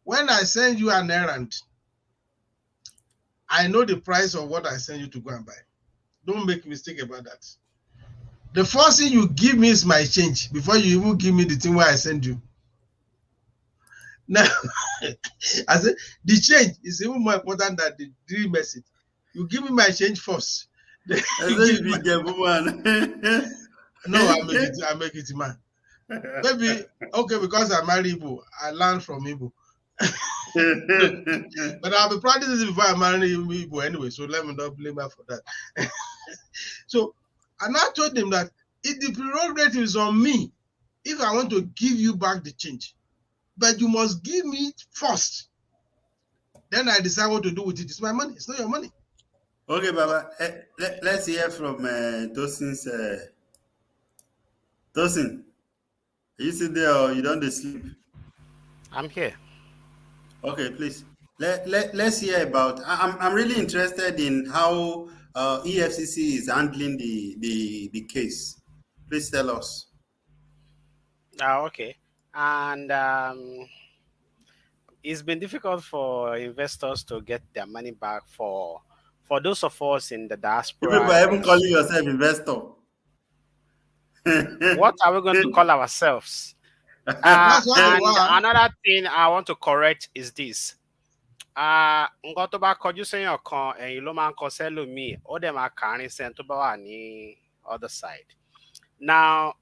When I send you an errand, I know the price of what I send you to go and buy. Don't make a mistake about that. The first thing you give me is my change before you even give me the thing where I send you. Now, I said, the change is even more important than the dream message. You give me my change first. I said you be woman. No, I make it man. Maybe, okay, because I marry Igbo, I learn from Igbo. But I'll be practicing this before I marry Igbo anyway, so let me not blame her for that. So, and I told him that if the prerogative is on me, if I want to give you back the change, but you must give me it first. Then I decide what to do with it. It's my money. It's not your money. Okay, Baba. Let's hear from Tosin's. Tosin, are you still there or you don't sleep? I'm here. Okay, please. Let's hear about. I'm really interested in how EFCC is handling the case. Please tell us. Okay. And it's been difficult for investors to get their money back for those of us in the You people diaspora. are even calling yourself investor. What are we going to call ourselves? That's what And you want. another thing I want to correct is this. Nǹkan tó bá kọjú séèyàn kan ẹ̀yìn ló máa ń kọ sẹ́lòmíì ó dẹ̀ máa kàárín sẹ́ni tó bá wà ní other side. Now,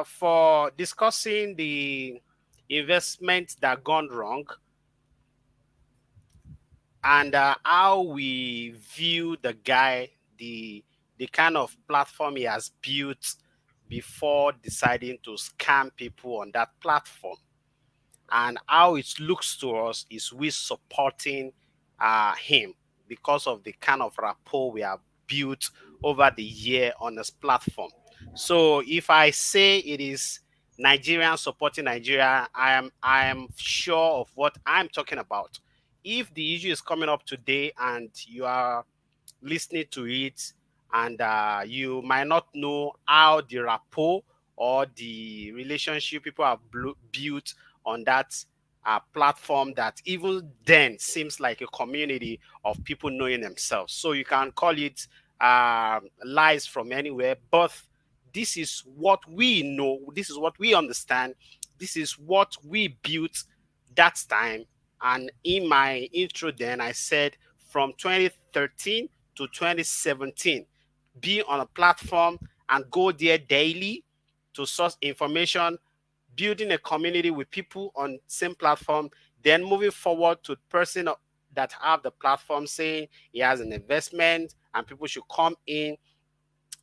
for discussing the investment that gone wrong and how we view the guy, the kind of platform he has built before deciding to scam people on that platform, and how it looks to us is we supporting him because of the kind of rapport we have built over the year on this platform. So if I say it is Nigerian supporting Nigeria, I am sure of what I'm talking about. If the issue is coming up today and you are listening to it and you might not know how the rapport or the relationship people have built on that platform that even then seems like a community of people knowing themselves. So you can call it lies from anywhere, but this is what we know, this is what we understand, this is what we built that time. And in my intro then I said from 2013 to 2017, be on a platform and go there daily to source information, building a community with people on same platform, then moving forward to the person that have the platform saying he has an investment and people should come in.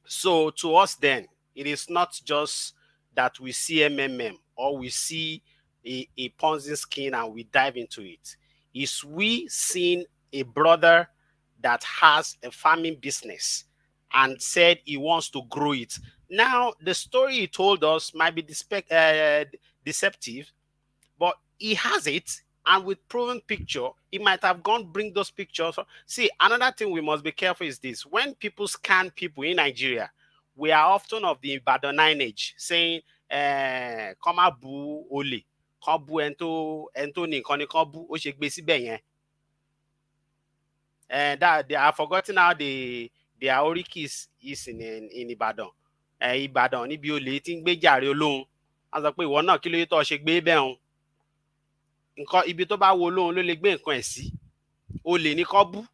So to us then, it is not just that we see MMM or we see a Ponzi scheme and we dive into it. Is we seeing a brother that has a farming business and said he wants to grow it. Now, the story he told us might be deceptive, but he has it, and with proven picture, he might have gone bring those pictures. See, another thing we must be careful is this. When people scan people in Nigeria, we are often of the Ibadan age saying, come bu ole, come bu ento ni kan ni kan bu, o se gbe síbẹ̀ yẹn. And that they are forgotten how their orikis is in Ibadan. Ibadan níbi olè tí ń gbé jàre olóhun. Wọ́n sọ pé ìwọ náà kí ló yẹ tó ṣe gbé bẹ́ẹ̀ hàn. Nǹkan ibi tó bá wo olóhun ló lè gbé nǹkan ẹ̀ sí. Olè ní kọ́ bú.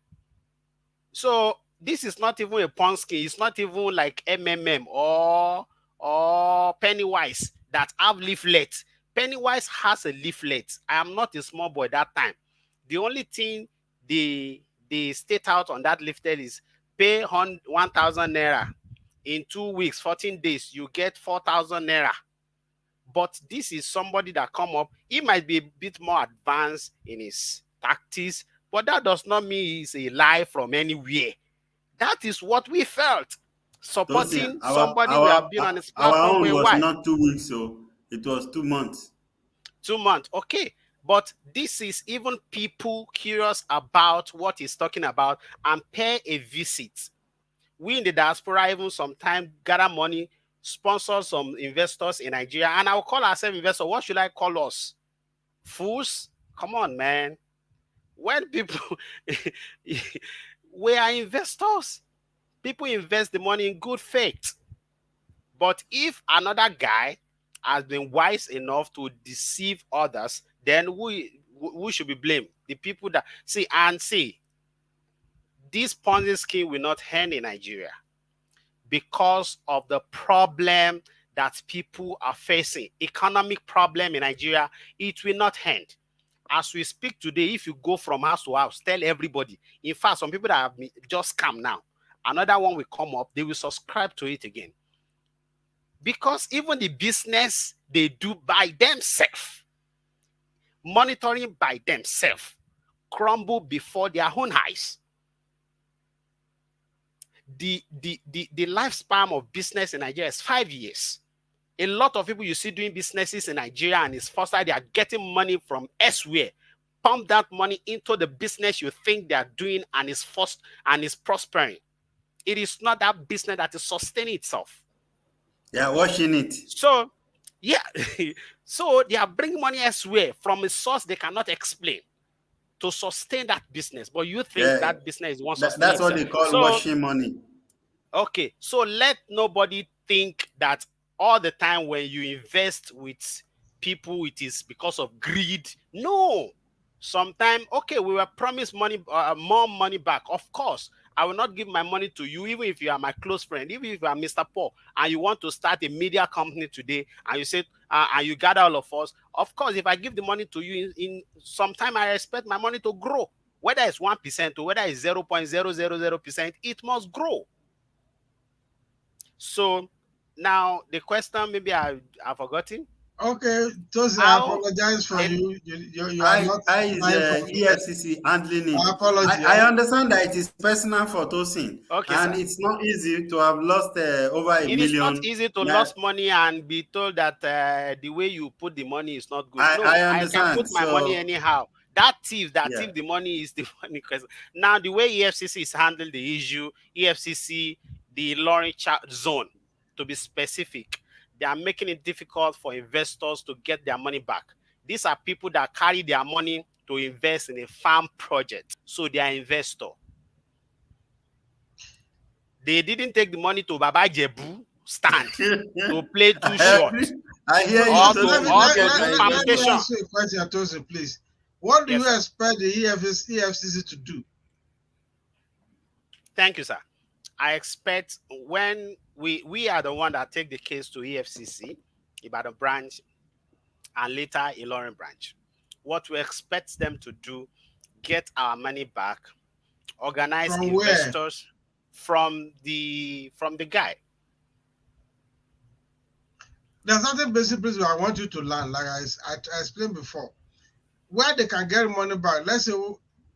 So this is not even a Ponzi. It's not even like MMM or Pennywise that have leaflet. Pennywise has a leaflet. I am not a small boy that time. The only thing they state out on that leaflet is pay 1,000 naira in 2 weeks, 14 days, you get 4,000 naira. But this is somebody that come up. He might be a bit more advanced in his tactics, but that does not mean he's a lie from anywhere. That is what we felt. Those Supporting our somebody we have been on his platform for own a was while. not 2 weeks, so it was 2 months. 2 months, okay. But this is even people curious about what he's talking about and pay a visit. We in the diaspora even sometimes gather money, sponsor some investors in Nigeria, and I'll call ourselves investors. What should I call us? Fools? Come on, man. When people, we are investors. People invest the money in good faith. But if another guy has been wise enough to deceive others, then who should be blamed? The people that see this Ponzi scheme will not end in Nigeria because of the problem that people are facing. Economic problem in Nigeria, it will not end. As we speak today, if you go from house to house, tell everybody. In fact, some people that have just come now, another one will come up, they will subscribe to it again. Because even the business they do by themselves, monitoring by themselves, crumble before their own eyes. The lifespan of business in Nigeria is 5 years. A lot of people you see doing businesses in Nigeria and it's first time they are getting money from elsewhere. Pump that money into the business you think they are doing and is first and is prospering. It is not that business that is sustaining itself. They are watching it. So, yeah. So they are bringing money elsewhere from a source they cannot explain to sustain that business. But you think that business is one sustaining That's what they call washing money. Okay, so let nobody think that all the time when you invest with people, it is because of greed. No. Sometimes, okay, we were promised money, more money back. Of course, I will not give my money to you, even if you are my close friend, even if you are Mr. Paul, and you want to start a media company today, and you say, and you gather all of us. Of course, if I give the money to you in some time, I expect my money to grow. Whether it's 1% or whether it's 0.000%, it must grow. So now the question maybe I've forgotten. Okay, Tosin, I apologize for you. You are not EFCC handling it. Apology. I understand that it is personal for Tosin. Okay, and sir. It's not easy to have lost over $1 million. It is not easy to lose money and be told that the way you put the money is not good. I can put my money anyhow. That thief the money is the money question. Now, the way EFCC is handling the issue, EFCC, the Lorry zone, to be specific, they are making it difficult for investors to get their money back. These are people that carry their money to invest in a farm project. So they are investor. They didn't take the money to Baba Jebu stand to play too short. I hear you. Let me ask you a question, Tosin, please. What do you expect the EFCC to do? Thank you, sir. I expect when we are the one that take the case to EFCC, Ibadan branch, and later Ilorin branch. What we expect them to do, get our money back, organize from investors from the guy. There's certain basic principles I want you to learn, like I explained before. Where they can get money back, let's say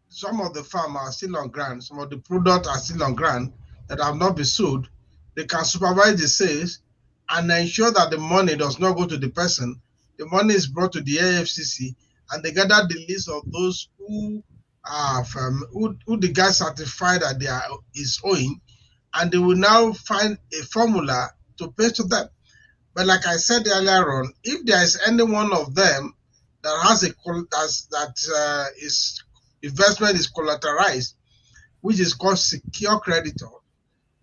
some of the farm are still on ground, some of the products are still on ground that have not been sold, they can supervise the sales and ensure that the money does not go to the person. The money is brought to the AFCC and they gather the list of those who are who the guy certified that they is owing, and they will now find a formula to pay to them. But like I said earlier on, if there is any one of them that has is investment is collateralized, which is called secure creditor,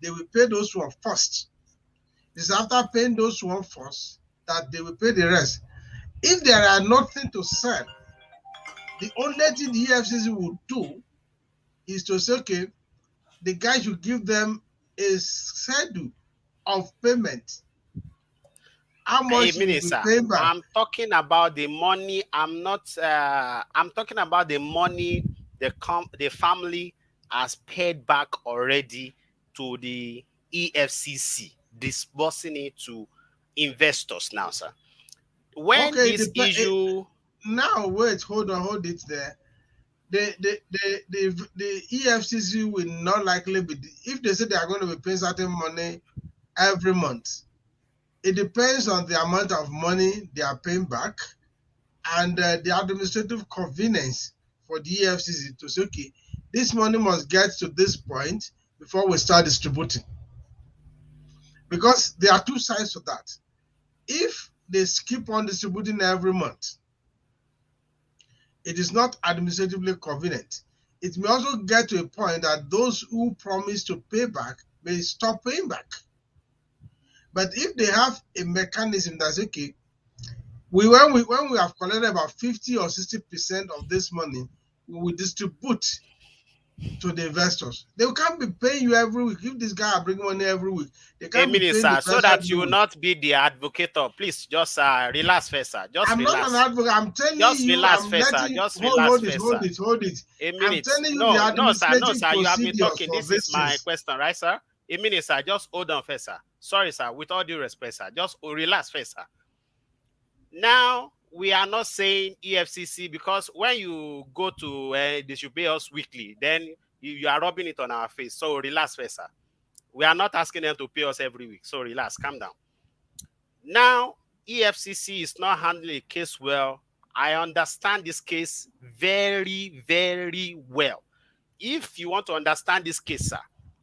they will pay those one first. It's after paying those one first that they will pay the rest. If there are nothing to sell, the only thing the EFCC will do is to say, okay, the guy should give them a schedule of payment. How much you will be paying back? I'm talking about the money. I'm not. I'm talking about the money the family has paid back already to the EFCC, disbursing it to investors now, sir. when Okay, this issue. Now wait, hold it there. The EFCC will not likely be, if they say they are going to be paying certain money every month. It depends on the amount of money they are paying back and the administrative convenience for the EFCC to say, okay, this money must get to this point before we start distributing. Because there are two sides to that. If they keep on distributing every month, it is not administratively convenient. It may also get to a point that those who promise to pay back may stop paying back. But if they have a mechanism that's okay, when we have collected about 50 or 60% of this money, we will distribute to the investors. They can't be paying you every week. If this guy are bringing money every week, they can't be paying the so that you will not be the advocate. Please just relax first, sir. I'm relax. not an advocate. I'm telling just you. Relax I'm first, letting just hold it. A I'm minute. telling you the administrative sir. You have been talking. procedures This is my things. question, right, sir? A minute, sir. Just hold on first, sir. Sorry, sir. With all due respect, sir. Just relax first, sir. Now, we are not saying EFCC, because when you go to they should pay us weekly, then you are rubbing it on our face. So relax first, sir. We are not asking them to pay us every week. So relax, calm down. Now, EFCC is not handling a case well. I understand this case very, very well. If you want to understand this case, sir,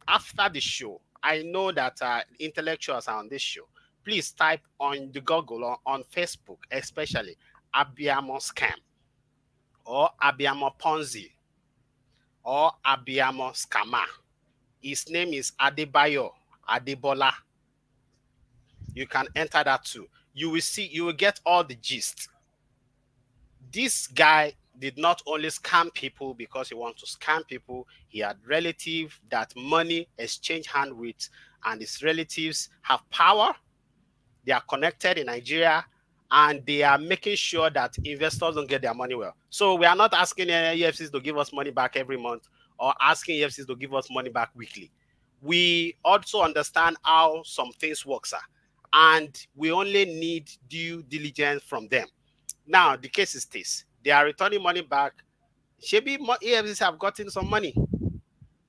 after the show, I know that intellectuals are on this show. Please type on the Google or on Facebook, especially Abiamo scam or Abiamo Ponzi or Abiamo scammer. His name is Adebayo Adebola. You can enter that too. You will see, you will get all the gist. This guy did not only scam people because he wants to scam people. He had relatives that money exchange hand with, and his relatives have power. They are connected in Nigeria, and they are making sure that investors don't get their money well. So we are not asking EFCs to give us money back every month or asking EFCs to give us money back weekly. We also understand how some things work, sir, and we only need due diligence from them. Now, the case is this. They are returning money back. Maybe EFCs have gotten some money.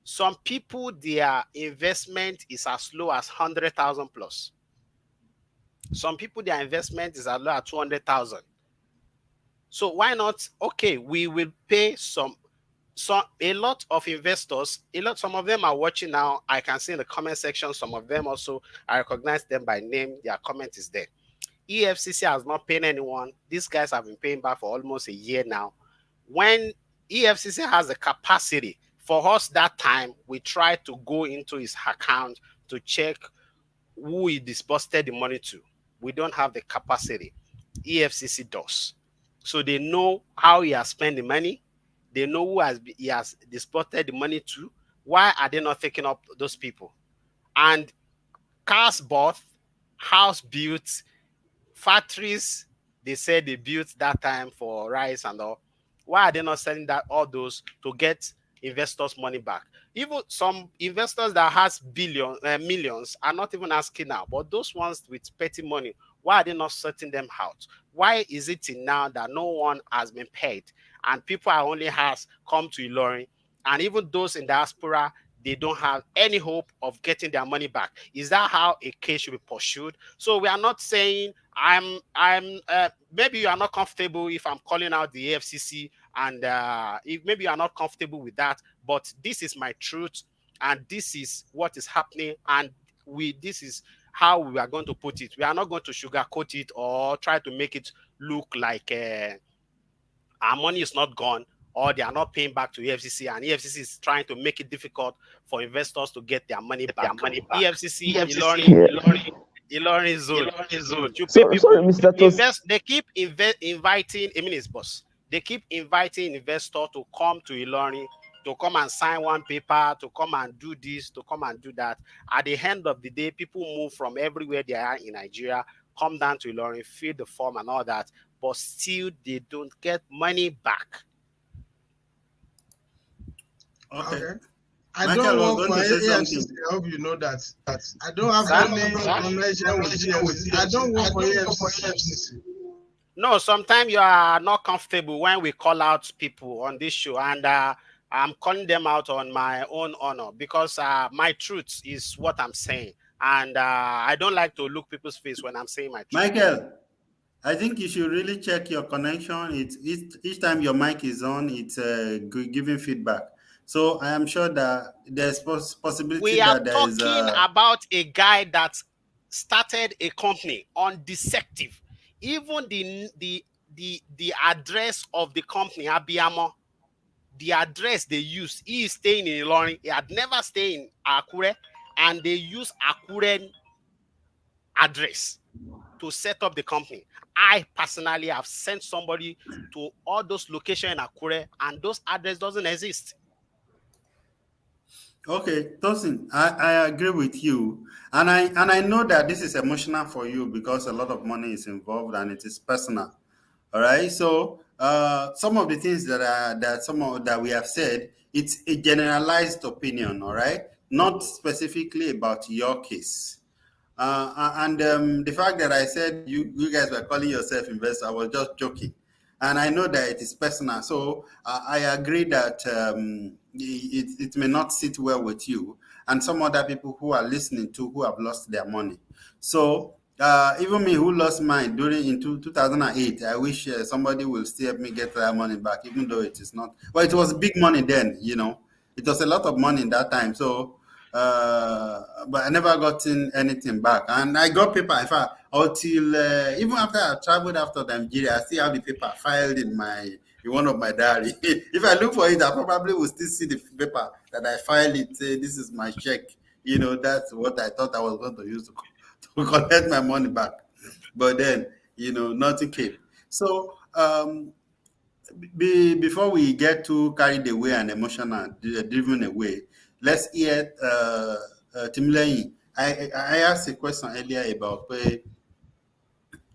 Some people, their investment is as low as 100,000 plus. Some people, their investment is as low as 200,000. So why not? Okay, we will pay a lot of investors, some of them are watching now. I can see in the comment section, some of them also, I recognize them by name. Their comment is there. EFCC has not paid anyone. These guys have been paying back for almost a year now. When EFCC has the capacity, for us that time, we tried to go into his account to check who he disbursed the money to. We don't have the capacity. EFCC does. So they know how he has spent the money. They know who he has disbursed the money to. Why are they not taking up those people? And cars bought, house built, factories, they said they built that time for rice and all. Why are they not selling all those to get investors' money back? Even some investors that has millions are not even asking now, but those ones with petty money, why are they not sorting them out? Why is it now that no one has been paid and people are only has come to Ilorin, and even those in diaspora, they don't have any hope of getting their money back? Is that how a case should be pursued? So we are not saying maybe you are not comfortable if I'm calling out the AFCC, and if maybe you are not comfortable with that, but this is my truth, and this is what is happening, and this is how we are going to put it. We are not going to sugarcoat it or try to make it look like our money is not gone, or they are not paying back to EFCC, and EFCC is trying to make it difficult for investors to get their money back. EFCC, Ilorin zone. Sorry, Mr. Tos. They keep inviting, boss. They keep inviting investors to come to Ilorin, to come and sign one paper, to come and do this, to come and do that. At the end of the day, people move from everywhere they are in Nigeria, come down to Ilorin, fill the form and all that, but still they don't get money back. Okay. I don't work for AFCC. I hope you know that. I don't have any connection with AFCC. I don't work for AFCC. No, sometimes you are not comfortable when we call out people on this show, and I'm calling them out on my own honor because my truth is what I'm saying, and I don't like to look people's face when I'm saying my truth. Michael, I think you should really check your connection. It's each time your mic is on, it's giving feedback. So I am sure that there's possibility We are that there is talking about a guy that started a company on deceptive. Even the address of the company, Abiyamo, the address they use, he is staying in Ilorin. He had never stayed in Akure, and they use Akure address to set up the company. I personally have sent somebody to all those locations in Akure, and those address doesn't exist. okay, Tosin. I agree with you, and I know that this is emotional for you because a lot of money is involved and it is personal. All right. So some of the things that we have said, it's a generalized opinion. All right, not specifically about your case. And the fact that I said you guys were calling yourself investor, I was just joking. And I know that it is personal. So I agree that it may not sit well with you and some other people who are listening to who have lost their money. So even me who lost mine during in 2008, I wish somebody will still help me get that money back, even though it is not. Well, it was big money then, It was a lot of money in that time. So but I never gotten anything back. And I got paper, in fact, until even after I traveled after Nigeria, I still have the paper filed in one of my diary. If I look for it, I probably will still see the paper that I filed it, say this is my check. That's what I thought I was going to use to collect my money back. But then, nothing came. So before we get too carried away and emotional, driven away, let's hear Timileyin. I asked a question earlier about where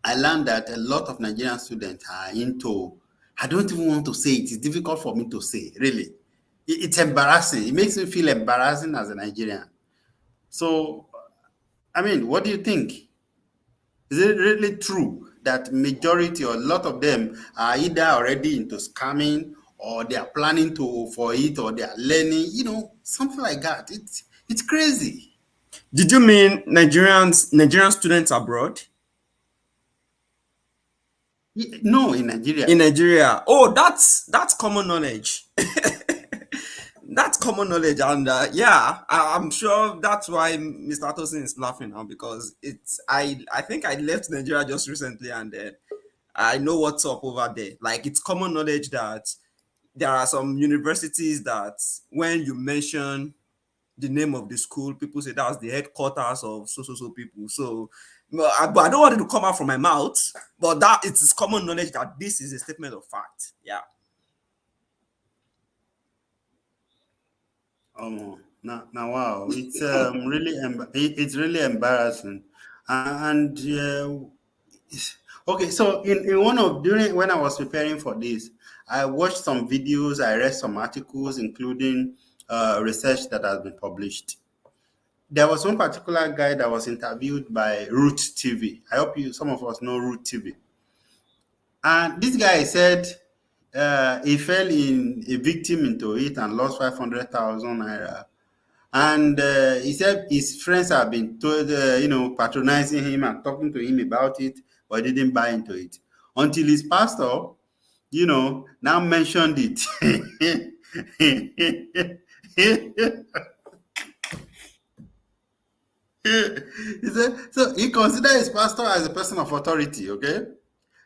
I learned that a lot of Nigerian students are into. I don't even want to say it. It's difficult for me to say, really. It's embarrassing. It makes me feel embarrassing as a Nigerian. So, I mean, what do you think? Is it really true that majority or a lot of them are either already into scamming or they are planning to for it or they are learning, something like that? It's crazy. Did you mean Nigerian students abroad? No, in Nigeria. In Nigeria. Oh, that's common knowledge. That's common knowledge, and yeah, I'm sure that's why Mr. Tosin is laughing now because it's I think I left Nigeria just recently, and I know what's up over there. Like it's common knowledge that there are some universities that when you mention the name of the school, people say that's the headquarters of so people. So, but I don't want it to come out from my mouth. But that it is common knowledge that this is a statement of fact. Yeah. Now, wow, it's really it's really embarrassing, and okay. So in one of during when I was preparing for this, I watched some videos, I read some articles, including research that has been published. There was one particular guy that was interviewed by Root TV. I hope some of us know Root TV. And this guy said he fell in a victim into it and lost 500,000 naira. And he said his friends have been told, patronizing him and talking to him about it, but he didn't buy into it until his pastor, now mentioned it. He said, so he considered his pastor as a person of authority, okay?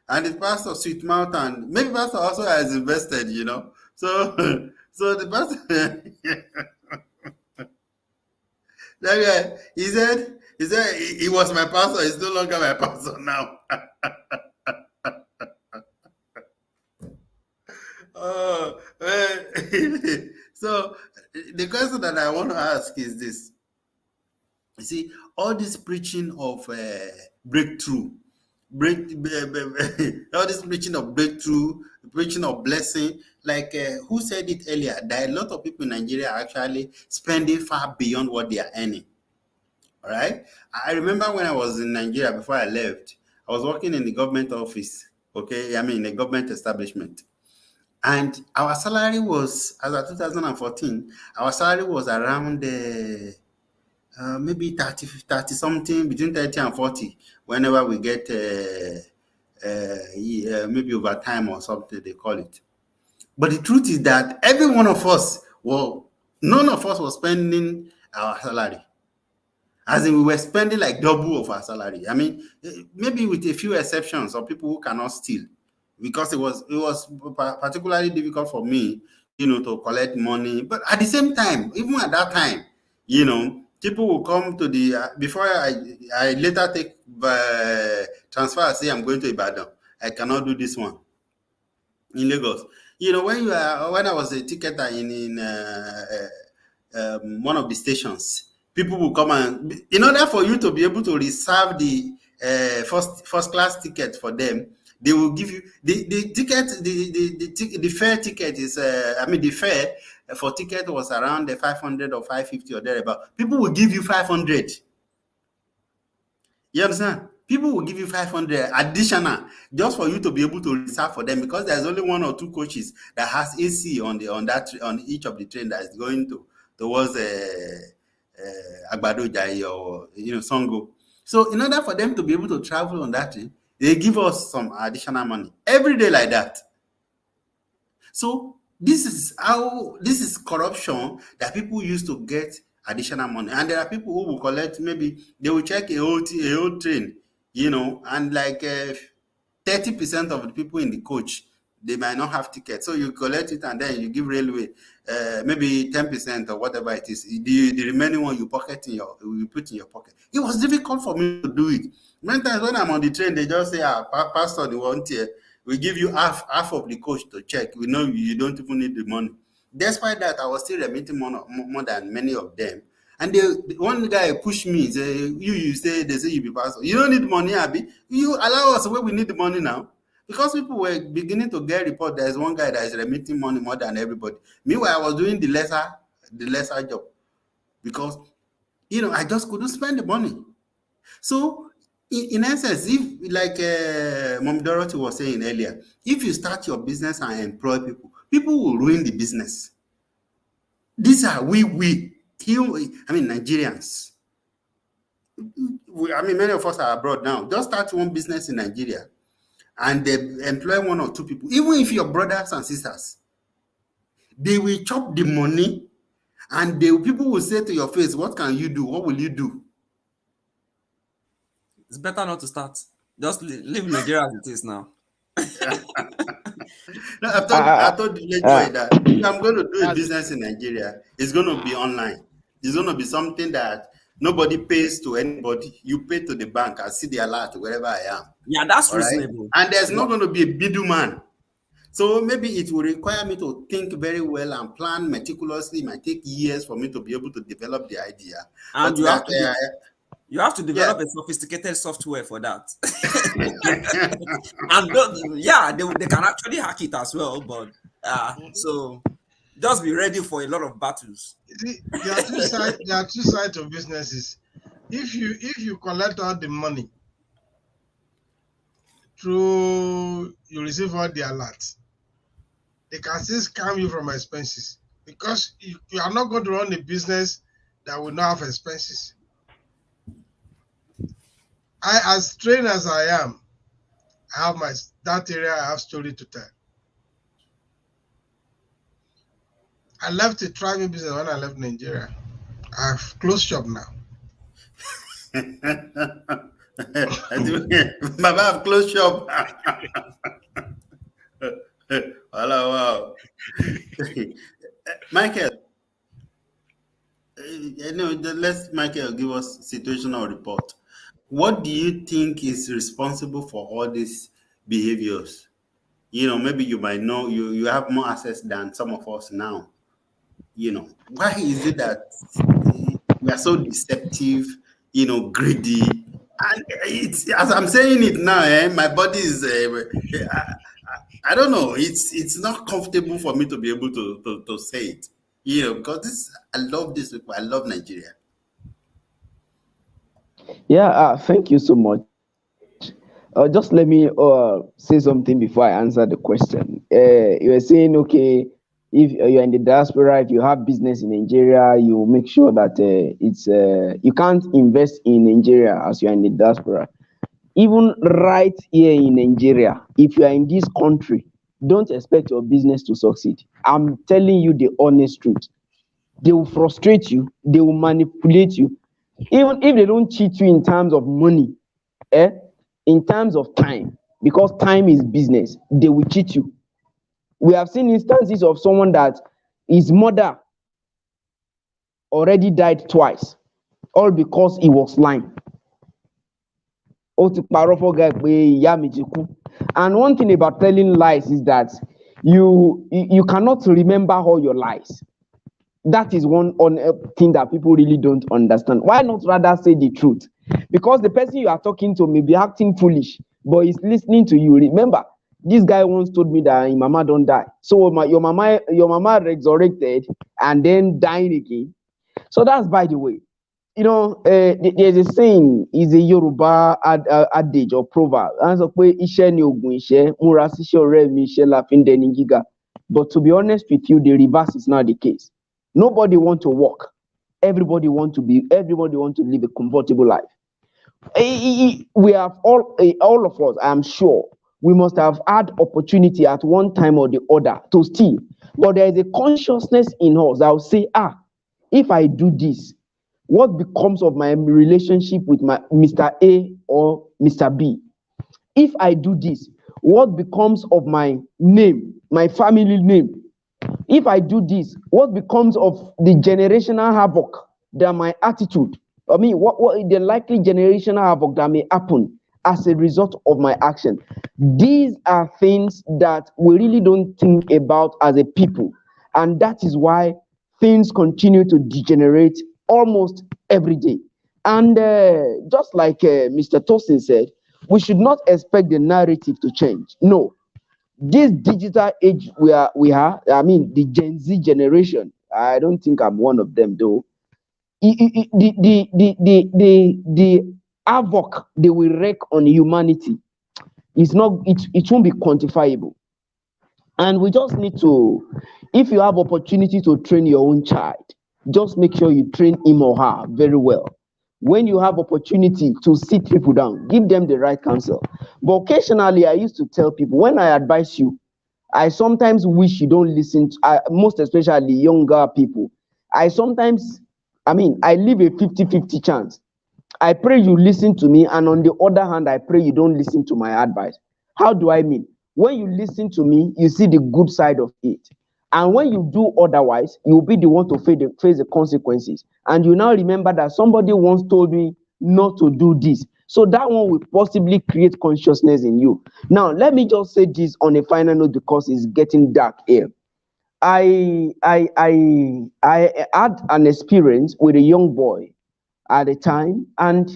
And his pastor sweet mouth and maybe pastor also has invested, So so the pastor that guy, he said he was my pastor, he's no longer my pastor now. Oh, so the question that I want to ask is this. You see, all this preaching of breakthrough, all this preaching of breakthrough, preaching of blessing, like who said it earlier, that a lot of people in Nigeria are actually spending far beyond what they are earning. All right. I remember when I was in Nigeria before I left, I was working in the government office. Okay, I mean a government establishment. And our salary was, as of 2014, our salary was around maybe 30 something, between 30 and 40, whenever we get maybe overtime or something, they call it. But the truth is that every one of us, well, none of us was spending our salary. As in, we were spending like double of our salary. I mean, maybe with a few exceptions of people who cannot steal, because it was particularly difficult for me, to collect money. But at the same time, even at that time, people will come to the before I later take transfer. I say I'm going to Ibadan. I cannot do this one in Lagos. When I was a ticketer in one of the stations, people will come, and in order for you to be able to reserve the first class ticket for them, they will give you the ticket. The fare ticket is the fare for ticket was around the 500 or 550 or thereabout. People will give you 500. You understand? People will give you 500 additional just for you to be able to reserve for them, because there's only one or two coaches that has AC on each of the train that is going towards Agbado Jai or Songo. So in order for them to be able to travel on that train, they give us some additional money every day like that. So this is corruption, that people used to get additional money. And there are people who will collect, maybe they will check a whole train, and like 30% of the people in the coach, they might not have tickets. So you collect it and then you give railway maybe 10% or whatever it is. The remaining one you put in your pocket. It was difficult for me to do it. Many times when I'm on the train, they just say, Pastor, the one here, we give you half of the coach to check. We know you don't even need the money. Despite that, I was still remitting more than many of them. And one guy pushed me, say, they say you be pastor. You don't need money, Abi. You allow us where we need the money now. Because people were beginning to get report there's one guy that is remitting money more than everybody. Meanwhile, I was doing the lesser job. Because, I just couldn't spend the money. So, in essence, if like Mom Dorothy was saying earlier, if you start your business and employ people will ruin the business. These are Nigerians. Many of us are abroad now. Just start one business in Nigeria and they employ one or two people. Even if your brothers and sisters, they will chop the money, and people will say to your face, what can you do? What will you do? It's better not to start. Just leave Nigeria as it is now. No, I told the late boy that if I'm going to do a business in Nigeria, it's going to be online. It's going to be something that nobody pays to anybody. You pay to the bank. I see the alert wherever I am. Yeah, that's All right? reasonable. And there's not going to be a middleman. So maybe it will require me to think very well and plan meticulously. It might take years for me to be able to develop the idea. And But you have to develop a sophisticated software for that. And they can actually hack it as well. But so just be ready for a lot of battles. There are two sides of businesses. If you collect all the money through, you receive all the alerts, they can still scam you from expenses, because you are not going to run a business that will not have expenses. As trained as I am, I have that area I have story to tell. I left a thriving business when I left Nigeria. I've closed shop now. Baba have closed shop. Wow. Michael, let Michael give us situational report. What do you think is responsible for all these behaviors? Maybe you might know, you have more access than some of us now. Why is it that we are so deceptive, greedy? And it's, as I'm saying it now, my body is, I don't know, it's not comfortable for me to be able to say it, because I love this people, I love Nigeria. Yeah, thank you so much. Just let me say something before I answer the question. You were saying, okay, if you're in the diaspora, if you have business in Nigeria, you make sure that you can't invest in Nigeria as you're in the diaspora. Even right here in Nigeria, if you are in this country, don't expect your business to succeed. I'm telling you the honest truth. They will frustrate you, they will manipulate you. Even if they don't cheat you in terms of money, eh, in terms of time, because time is business, they will cheat you. We have seen instances of someone that his mother already died twice, all because he was lying. Ó ti parọ́ fọ́gá ẹ̀ pé ìyá mi ti kú. And one thing about telling lies is that you cannot remember all your lies. That is one thing that people really don't understand. Why not rather say the truth? Because the person you are talking to may be acting foolish, but he's listening to you. Remember, this guy once told me that his mama don't die. So your mama resurrected and then dying again. So that's by the way. You know, there's a saying, is a Yoruba adage or proverb. And so, pé iṣẹ́ ni oògùn ìṣẹ́, múra síṣẹ́ ọ̀rẹ́ mi, iṣẹ́ la fi ń dẹni gíga. But to be honest with you, the reverse is not the case. Nobody want to work. Everybody want to live a comfortable life. We have all of us, I'm sure, we must have had opportunity at one time or the other to steal. But there is a consciousness in us that will say, if I do this, what becomes of my relationship with my Mr. A or Mr. B? If I do this, what becomes of my name, my family name? If I do this, what becomes of the generational havoc that my attitude, what the likely generational havoc that may happen as a result of my action? These are things that we really don't think about as a people. And that is why things continue to degenerate almost every day. And just like Mr. Tosin said, we should not expect the narrative to change. No, this digital age the Gen Z generation, I don't think I'm one of them though. The havoc they will wreak on humanity it won't be quantifiable. And we just need to, if you have opportunity to train your own child, just make sure you train him or her very well. When you have opportunity to sit people down, give them the right counsel. But occasionally, I used to tell people, when I advise you, I sometimes wish you don't listen to, most especially younger people. I leave a 50-50 chance. I pray you listen to me, and on the other hand, I pray you don't listen to my advice. How do I mean? When you listen to me, you see the good side of it. And when you do otherwise, you'll be the one to face the consequences. And you now remember that somebody once told me not to do this. So that one will possibly create consciousness in you. Now, let me just say this on a final note because it's getting dark here. I had an experience with a young boy at the time, and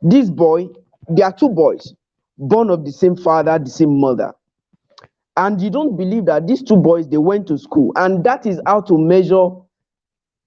this boy, there are two boys born of the same father, the same mother. And you don't believe that these two boys, they went to school, and that is how to measure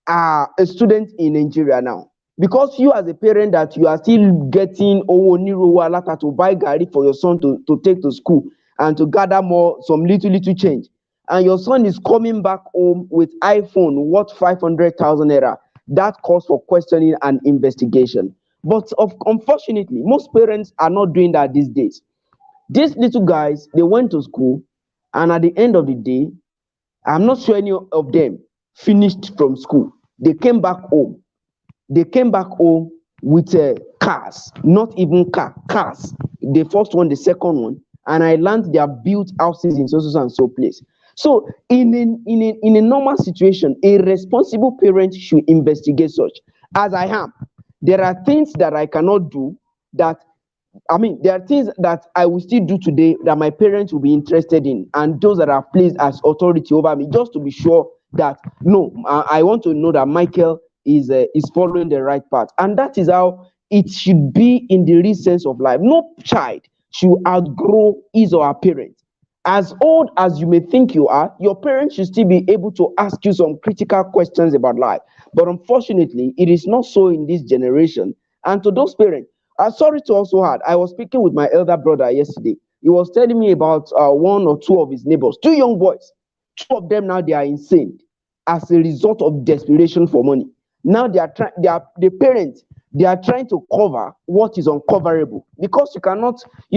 a student in Nigeria now. Because you as a parent that you are still getting to buy gari for your son to take to school and to gather some little change, and your son is coming back home with iPhone worth 500,000 naira, that calls for questioning and investigation. But unfortunately, most parents are not doing that these days. These little guys, they went to school, and at the end of the day, I'm not sure any of them finished from school. They came back home. They came back home with cars, not even cars. The first one, the second one, and I learned they have built houses in so and so place. So in a normal situation, a responsible parent should investigate such. As I am, there are things that I cannot do there are things that I will still do today that my parents will be interested in, and those that are placed as authority over me, just to be sure that no, I want to know that Michael is following the right path, and that is how it should be in the real sense of life. No child should outgrow his or her parent. As old as you may think you are, your parents should still be able to ask you some critical questions about life. But unfortunately, it is not so in this generation. And to those parents, Sorry to also add, I was speaking with my elder brother yesterday. He was telling me about one or two of his neighbors, two young boys. Two of them now they are insane as a result of desperation for money. Now they are trying. They are the parents. They are trying to cover what is uncoverable because you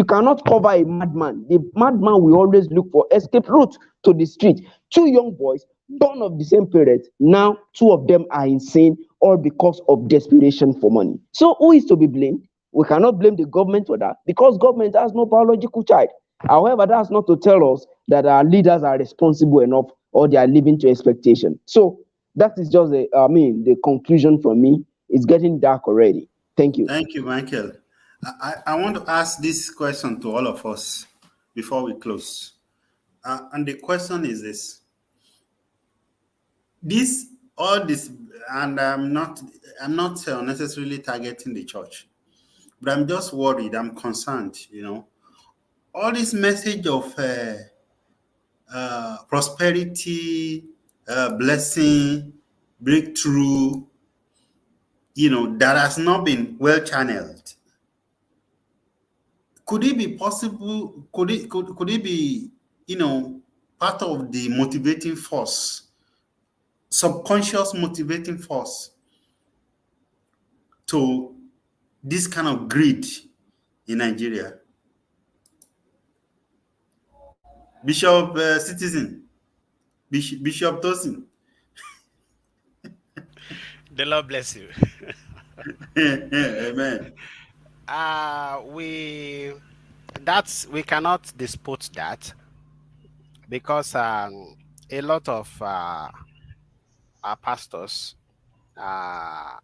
cannot cover a madman. The madman will always look for escape route to the street. Two young boys, born of the same parents. Now two of them are insane, all because of desperation for money. So who is to be blamed? We cannot blame the government for that because government has no biological child. However, that's not to tell us that our leaders are responsible enough or they are living to expectation. So that is just the conclusion from me. It's getting dark already. Thank you. Thank you, Michael. I want to ask this question to all of us before we close. And the question is this. This, all this, and I'm not necessarily targeting the church, but I'm just worried, I'm concerned. All this message of prosperity, blessing, breakthrough, that has not been well channeled. Could it be possible? Could it be, part of the motivating force, subconscious motivating force to this kind of greed in Nigeria? Bishop Citizen, Bishop Tosin. The Lord bless you. Amen. We cannot dispute that because a lot of our pastors are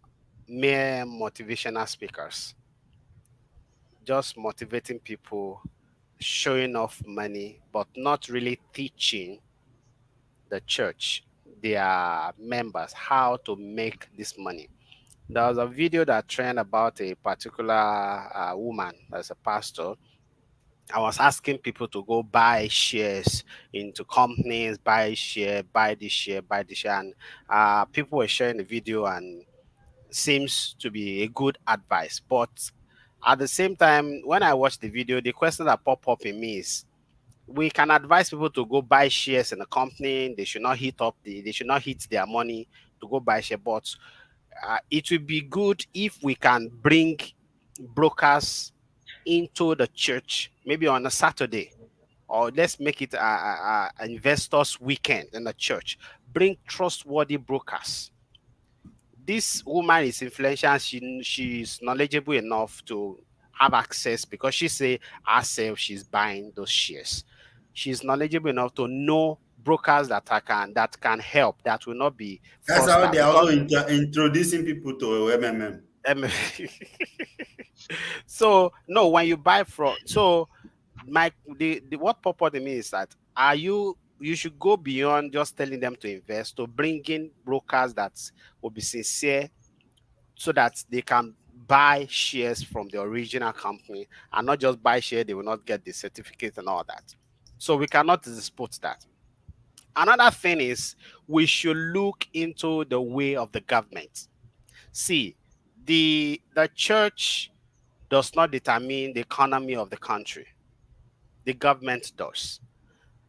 mere motivational speakers, just motivating people, showing off money, but not really teaching the church, their members, how to make this money. There was a video that trend about a particular woman as a pastor. I was asking people to go buy shares into companies, buy share, buy this share, buy this share, and people were sharing the video and seems to be a good advice. But at the same time, when I watched the video, the question that popped up in me is, we can advise people to go buy shares in a company. They should not hit their money to go buy share. But it would be good if we can bring brokers into the church, maybe on a Saturday, or let's make it a investors weekend in the church. Bring trustworthy brokers. This woman is influential. She's knowledgeable enough to have access because she say herself she's buying those shares. She's knowledgeable enough to know brokers that can help, that will not be That's how fraudsters they are also because introducing people to MMM. um, so no, when you buy from, so my the what purpose to me is that, you should go beyond just telling them to invest, to bring in brokers that will be sincere, so that they can buy shares from the original company and not just buy share, they will not get the certificate and all that. So we cannot dispute that. Another thing is, we should look into the way of the government. See, the church does not determine the economy of the country. The government does.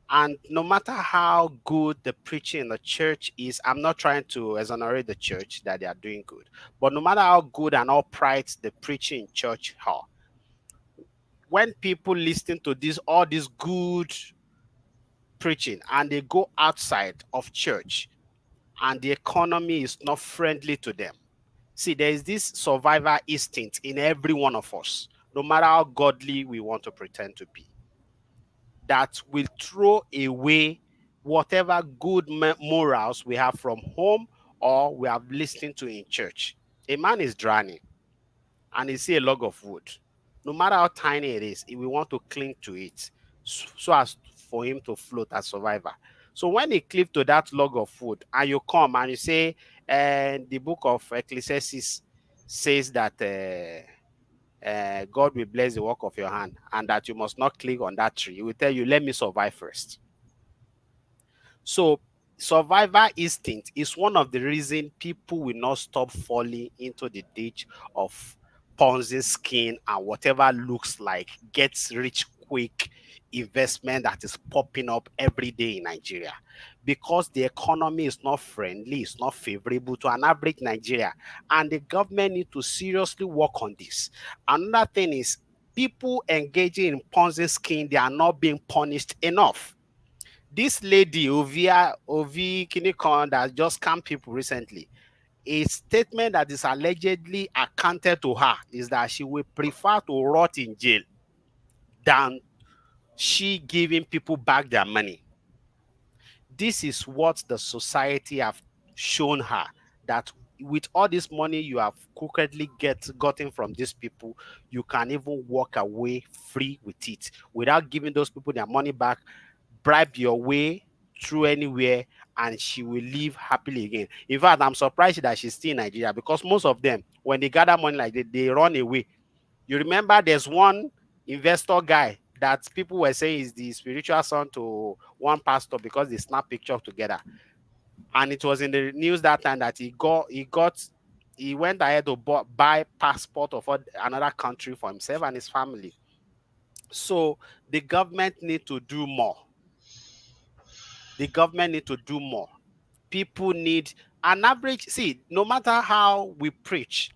And no matter how good the preaching in the church is, I'm not trying to exonerate the church that they are doing good. But no matter how good and upright the preaching in church are, when people listen to all this good preaching and they go outside of church and the economy is not friendly to them. See, there is this survivor instinct in every one of us, no matter how godly we want to pretend to be, that will throw away whatever good morals we have from home or we have listened to in church. A man is drowning and he see a log of wood. No matter how tiny it is, he will want to cling to it so as for him to float as survivor. So when he cleave to that log of wood and you come and you say, and the book of Ecclesiastes says that God will bless the work of your hand and that you must not click on that tree. He will tell you, let me survive first. So survival instinct is one of the reasons people will not stop falling into the ditch of Ponzi scheme and whatever looks like gets rich quick investment that is popping up every day in Nigeria, because the economy is not friendly, it's not favorable to an average Nigeria, and the government need to seriously work on this. Another thing is, people engaging in Ponzi scheme, they are not being punished enough. This lady Ovi Kinikon that just scammed people recently, a statement that is allegedly accounted to her is that she will prefer to rot in jail than she giving people back their money. This is what the society have shown her, that with all this money you have crookedly gotten from these people, you can even walk away free with it without giving those people their money back, bribe your way through anywhere, and she will live happily again. In fact, I'm surprised that she's still in Nigeria, because most of them, when they gather money like that, they run away. You remember there's one investor guy that people were saying is the spiritual son to one pastor because they snap pictures together. And it was in the news that time that he went ahead to buy passport of another country for himself and his family. So the government need to do more. The government need to do more. People need an average. See, no matter how we preach,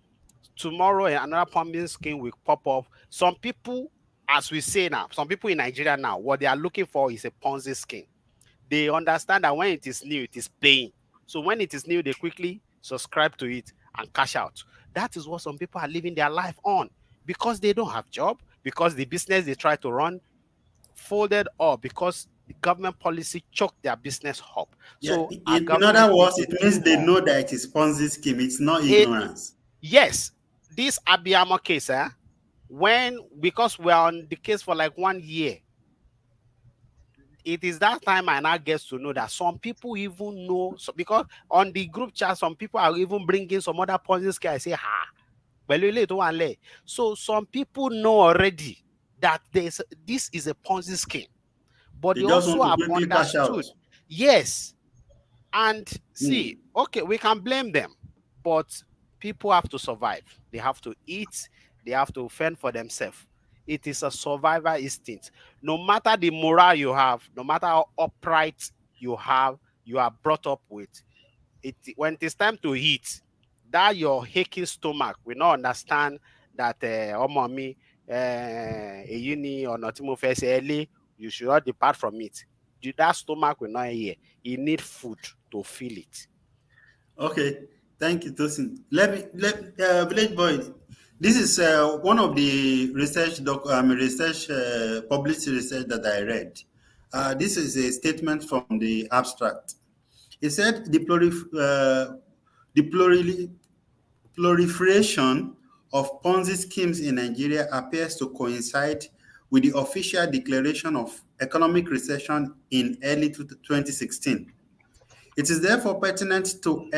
tomorrow another pumping scheme will pop up. Some people, as we say now, some people in Nigeria now, what they are looking for is a Ponzi scheme. They understand that when it is new, it is paying. So when it is new, they quickly subscribe to it and cash out. That is what some people are living their life on, because they don't have job, because the business they try to run folded up, because the government policy choked their business up. Yeah, So our in other government need words, to it means do they more. know that it is Ponzi scheme. It's not It, ignorance. yes, this Abiyamo case, because we are on the case for like 1 year, it is that time I now get to know that some people even know. So because on the group chat, some people are even bringing some other Ponzi scheme. I say, so some people know already that this is a Ponzi scheme, but They they just want also to have quickly cash out. understood. Yes. And see, okay, we can blame them, but people have to survive. They have to eat, they have to fend for themselves. It is a survival instinct. No matter the morale you have, no matter how upright you are brought up with, when it is time to eat, that your aching stomach will not understand that oh mommy, a uni or not early, you should not depart from it. That stomach will not hear. You need food to fill it. Okay, thank you, Tosin. Village boy. This is one of the published research that I read. This is a statement from the abstract. It said the proliferation of Ponzi schemes in Nigeria appears to coincide with the official declaration of economic recession in early 2016. It is therefore pertinent to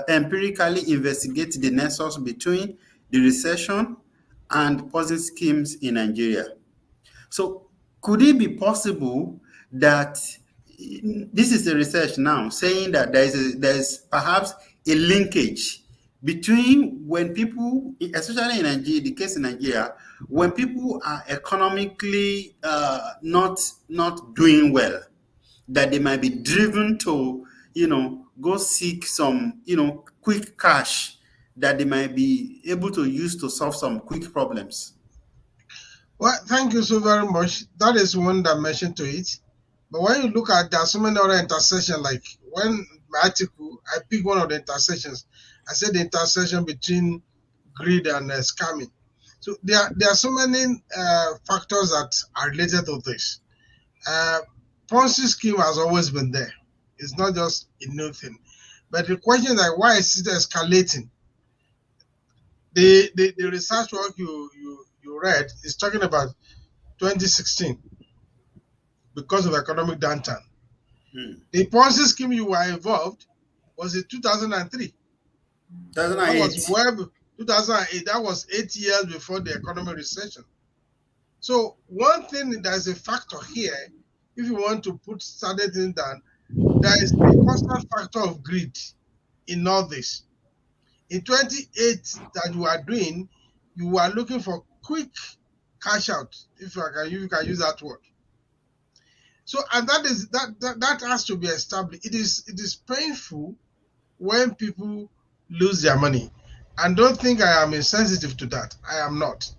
empirically investigate the nexus between the recession and Ponzi schemes in Nigeria. So, could it be possible that this is the research now saying that there's perhaps a linkage between when people, especially in Nigeria, the case in Nigeria, when people are economically not doing well, that they might be driven to, go seek some, quick cash that they might be able to use to solve some quick problems. Well, thank you so very much. That is one dimension to it. But when you look at, there are so many other intersections. Like when my article, I picked one of the intersections. I said the intersection between greed and scamming. So there are so many factors that are related to this. Ponzi scheme has always been there. It's not just a new thing. But the question is like, why is it escalating? The research work you read is talking about 2016 because of economic downturn. The Ponzi scheme you were involved was in 2003. 2008. That was 2008. That was 8 years before the economic recession. So one thing that is a factor here, if you want to put certain things down, there is a constant factor of greed in all this. In 28 that you are doing, You are looking for quick cash out, if you can use that word. So, and that has to be established. It is painful when people lose their money, and don't think I am insensitive to that. I am not.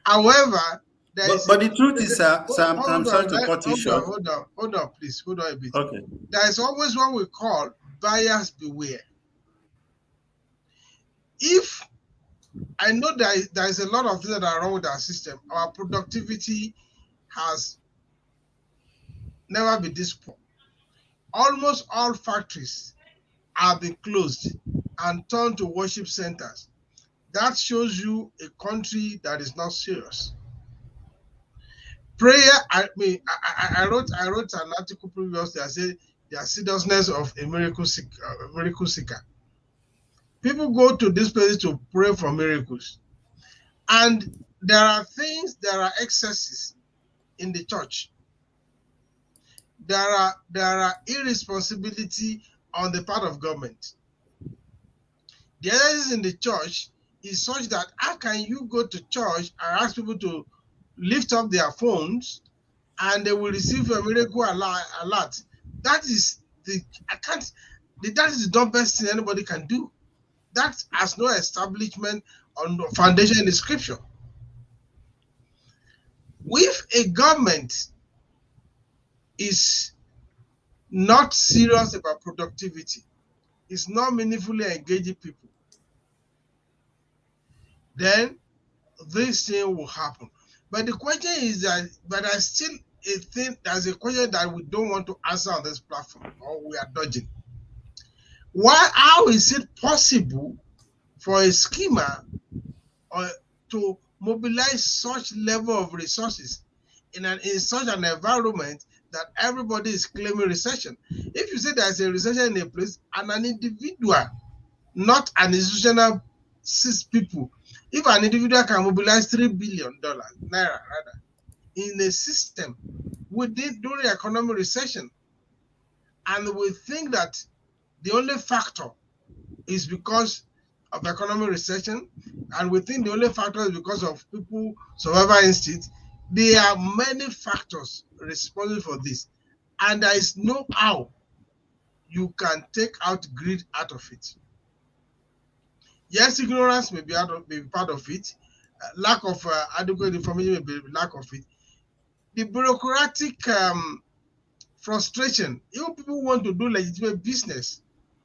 However, but the truth is, sir, I'm hold sorry on, to cut you short. hold on, please, hold on a bit. Okay. There is always what we call buyers beware. If I know there is a lot of things that are wrong with our system, our productivity has never been this poor. Almost all factories have been closed and turned to worship centers. That shows you a country that is not serious. Prayer, I wrote an article previously. I said the seriousness of a miracle seeker. People go to this place to pray for miracles, and there are excesses in the church. There are irresponsibility on the part of government. The excesses in the church is such that how can you go to church and ask people to lift up their phones and they will receive a miracle alert? That is that is the best thing anybody can do. That has no establishment on the foundation in the scripture. If a government is not serious about productivity, is not meaningfully engaging people, then this thing will happen. But the question is that, but I still there's a question that we don't want to answer on this platform, or we are dodging. How is it possible for a schemer to mobilize such level of resources in such an environment that everybody is claiming recession? If you say there's a recession in a place, and an individual, not an institutional 6 people, if an individual can mobilize $3 billion naira rather in a system during economic recession, and we think that the only factor is because of economic recession, and we think the only factor is because of people survival instinct, there are many factors responsible for this, and there is no how you can take out greed out of it. Yes, ignorance may be part of it. Lack of adequate information may be lack of it. The bureaucratic frustration. Even people want to do legitimate business.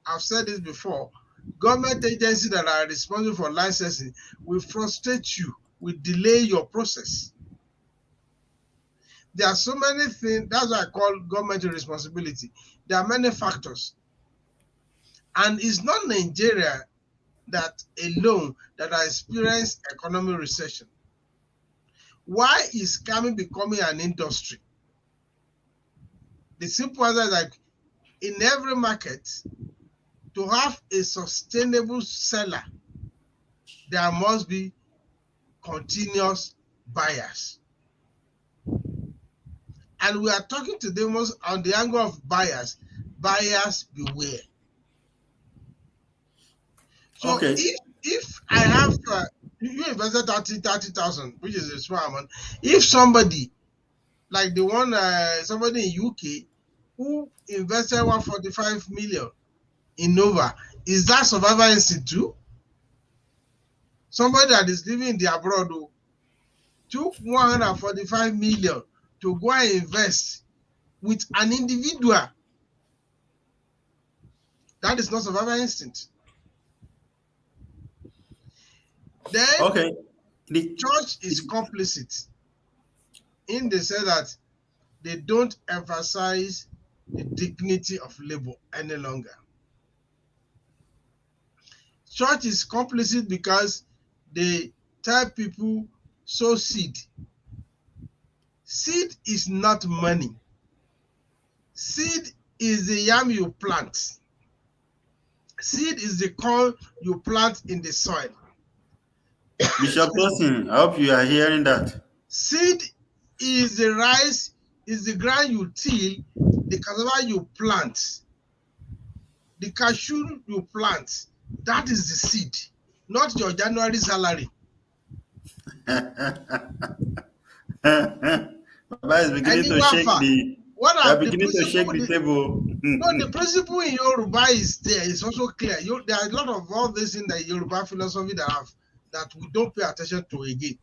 I've said this before. Government agencies that are responsible for licensing will frustrate you, will delay your process. There are so many things. That's what I call government responsibility. There are many factors. And it's not Nigeria that alone that has experienced economic recession. Why is scamming becoming an industry? The simple answer is like, in every market, to have a sustainable seller, there must be continuous buyers. And we are talking to them on the angle of buyers. Buyers beware. So okay. If I have you invested 30,000, which is a small amount. If somebody like the one somebody in UK who invested 145 million in Nova, is that survival institute? Somebody that is living in the abroad took 145 million to go and invest with an individual. That is not survival instinct. Then okay, the church is complicit in the sense that they don't emphasize the dignity of labor any longer. Church is complicit because they tell people sow seed. Seed is not money. Seed is the yam you plant. Seed is the corn you plant in the soil. Bishop Tosin, I hope you are hearing that. Seed is the rice, is the ground you till, the cassava you plant, the cashew you plant. That is the seed, not your January salary. Baba is beginning to shake Wafa, the. what They are are the beginning to shake principle? the table. No, the principle in Yoruba is there. It's also clear. There are a lot of all this in the Yoruba philosophy that we don't pay attention to again.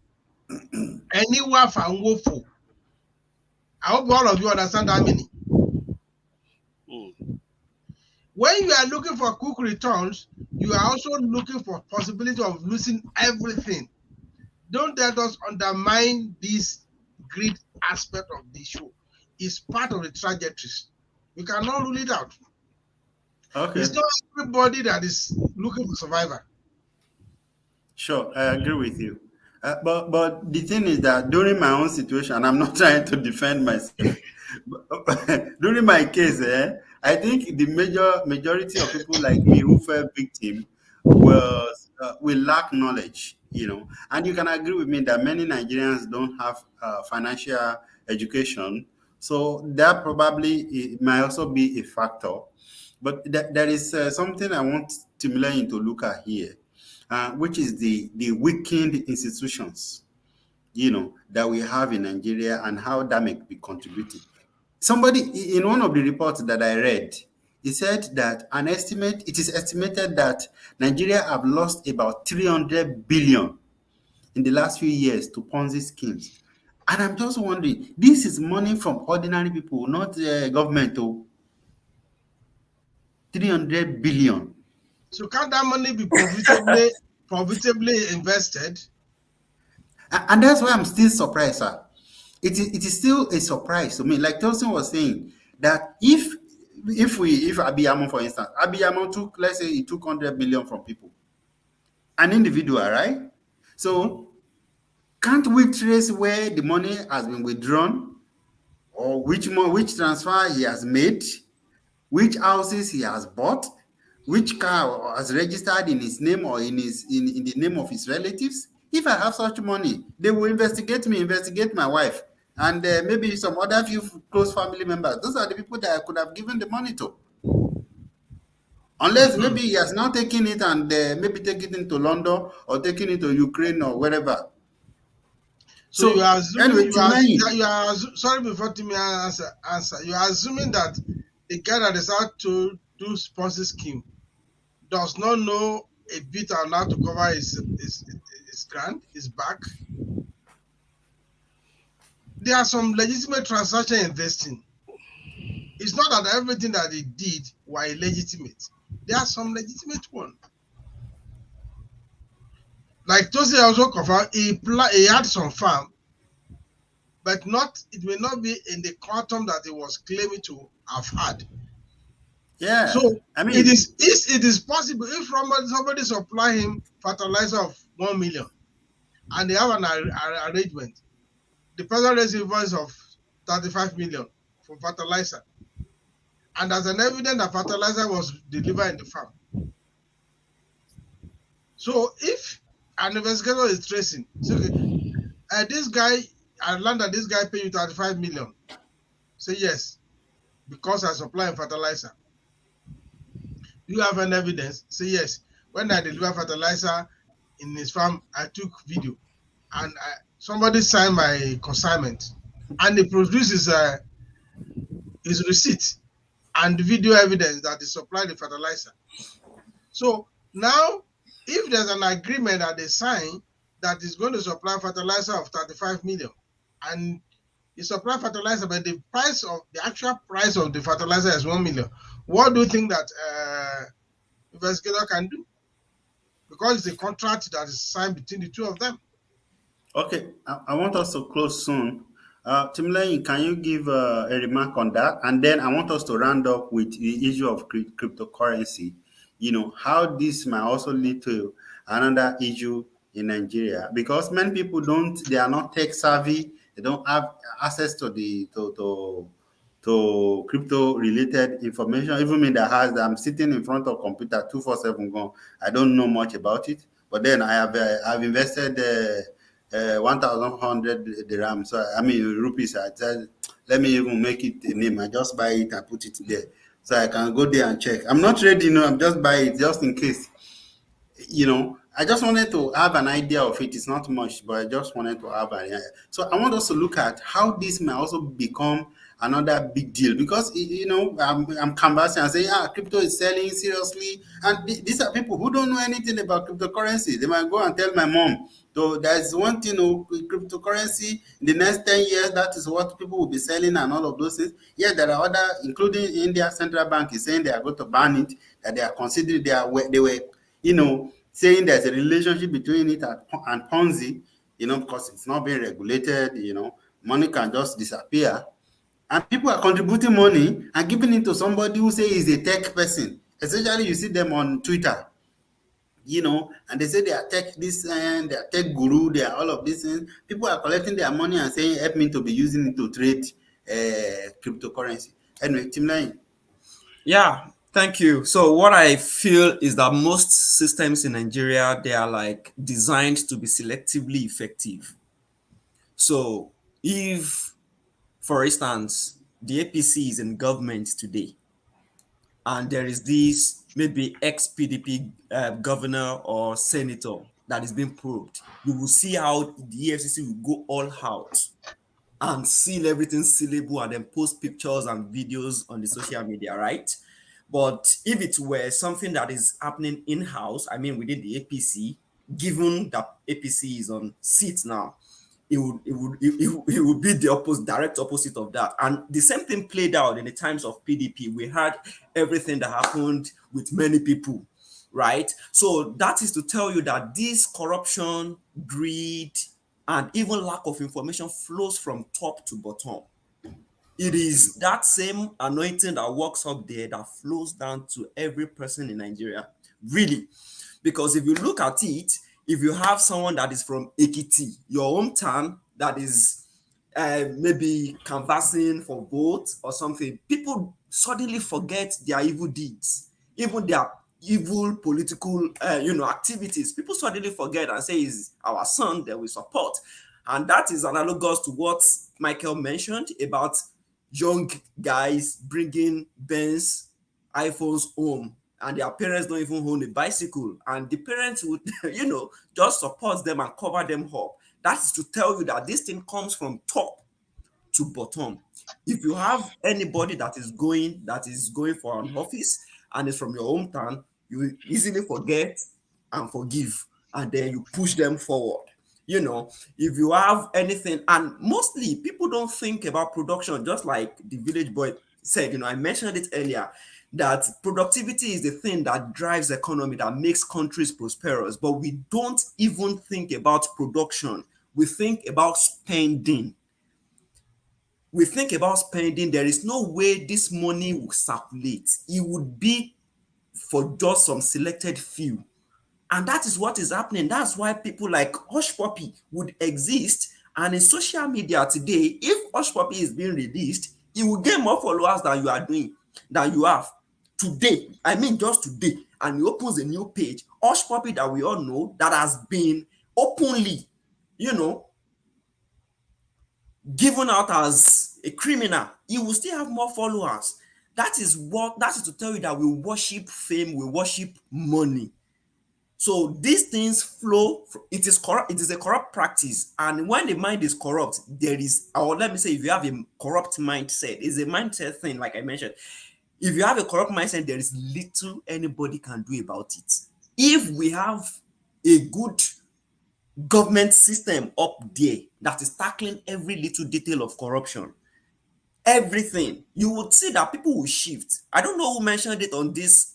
Any wafa and woeful. I hope all of you understand that meaning. When you are looking for quick returns, you are also looking for possibility of losing everything. Don't let us undermine this greed aspect of the show. It's part of the trajectories. We cannot rule it out. Okay. It's not everybody that is looking for survivor. Sure, I agree with you. But the thing is that during my own situation, I'm not trying to defend myself. During my case, I think the majority of people like me who fell victim will lack knowledge, And you can agree with me that many Nigerians don't have financial education, so that probably it might also be a factor. But there is something I want Timileyin to look at here, which is the weakened institutions, that we have in Nigeria and how that may be contributing. Somebody in one of the reports that I read, he said that it is estimated that Nigeria have lost about 300 billion in the last few years to Ponzi schemes. And I'm just wondering, this is money from ordinary people, not government. 300 billion. So can that money be profitably invested? And that's why I'm still surprised, sir. It is still a surprise to me. Like Tosin was saying, that if Abiyamo, for instance, Abiyamo took, let's say he took 100 million from people, an individual, right? So can't we trace where the money has been withdrawn, or which transfer he has made, which houses he has bought, which car has registered in his name or in the name of his relatives? If I have such money, they will investigate me, investigate my wife, and maybe some other few close family members. Those are the people that I could have given the money to. Unless maybe he has now taken it and maybe taken it into London or taken it to Ukraine or wherever. So you are assuming anyway, sorry, before Timmy answer. You are assuming that the guy that is out to do Ponzi scheme does not know a bit on how to cover his grant, his back. There are some legitimate transaction investing. It's not that everything that he did were illegitimate. There are some legitimate ones. Like Tosi also confirmed, he had some farm, but it may not be in the quantum that he was claiming to have had. Yeah. So I mean, it is possible if somebody supply him fertilizer of 1 million and they have an arrangement, the person receives invoice of 35 million for fertilizer, and as an evidence that fertilizer was delivered in the farm. So if an investigator is tracing, this guy, I learned that this guy paid you 35 million. Say yes, because I supply fertilizer. You have an evidence? Say yes. When I deliver fertilizer in his farm, I took video, and somebody signed my consignment, and he produces his receipt and video evidence that he supplied the fertilizer. So now, if there's an agreement that they sign that is going to supply fertilizer of 35 million, and you supply fertilizer, but the actual price of the fertilizer is 1 million, what do you think that investigator can do? Because it's a contract that is signed between the two of them. Okay, I want us to close soon. Timileyin, can you give a remark on that? And then I want us to round up with the issue of cryptocurrency. How this might also lead to another issue in Nigeria, because many people they are not tech savvy. They don't have access to crypto related information. Even me I'm sitting in front of computer 247 going, I don't know much about it. But then I've invested 1,100 dirham. So I mean rupees. I said, let me even make it a name. I just buy it and put it there, so I can go there and check. I'm not ready, I'm just buy it just in case. I just wanted to have an idea of it. It's not much, but I just wanted to have an idea. So I want us to look at how this may also become another big deal because I'm canvassing and saying, crypto is selling seriously, and these are people who don't know anything about cryptocurrency. They might go and tell my mom. So there's one thing, cryptocurrency in the next 10 years, that is what people will be selling and all of those things. Yes, there are other, including India Central Bank is saying they are going to ban it, that they are considering, they were, saying there's a relationship between it and Ponzi, because it's not being regulated, money can just disappear. And people are contributing money and giving it to somebody who say is a tech person. Especially you see them on Twitter, and they say they are tech this and they are tech guru, they are all of these things. People are collecting their money and saying, help me to be using it to trade cryptocurrency. Anyway, Tim Line. Yeah, thank you. So what I feel is that most systems in Nigeria, they are like designed to be selectively effective. So if, for instance, the APC is in government today, and there is this maybe ex-PDP governor or senator that is being probed, you will see how the EFCC will go all out and seal everything sealable and then post pictures and videos on the social media, right? But if it were something that is happening in-house, I mean within the APC, given that APC is on seat now, it would be the direct opposite of that. And the same thing played out in the times of PDP. We had everything that happened with many people, right? So that is to tell you that this corruption, greed, and even lack of information flows from top to bottom. It is that same anointing that works up there that flows down to every person in Nigeria, really. Because if you look at it, if you have someone that is from Ekiti, your hometown, that is maybe canvassing for votes or something, people suddenly forget their evil deeds, even their evil political activities. People suddenly forget and say, is our son that we support. And that is analogous to what Michael mentioned about young guys bringing Benz iPhones home and their parents don't even own a bicycle, and the parents would just support them and cover them up. That is to tell you that this thing comes from top to bottom. If you have anybody that is going for an office and is from your hometown, you easily forget and forgive, and then you push them forward. If you have anything, and mostly people don't think about production, just like the village boy said. I mentioned it earlier that productivity is the thing that drives economy, that makes countries prosperous, but we don't even think about production. We think about spending. There is no way this money will circulate. It would be for just some selected few. And that is what is happening. That's why people like Hush Puppy would exist. And in social media today, if Hush Puppy is being released, it will get more followers than you have today. I mean, just today. And he opens a new page, Hush Puppy, that we all know, that has been openly, given out as a criminal. He will still have more followers. That is to tell you that we worship fame, we worship money. So these things flow. It is corrupt. It is a corrupt practice, and when the mind is corrupt, there is, or let me say, if you have a corrupt mindset, it's a mindset thing. Like I mentioned, if you have a corrupt mindset, there is little anybody can do about it. If we have a good government system up there that is tackling every little detail of corruption, everything, you would see that people will shift. I don't know who mentioned it on this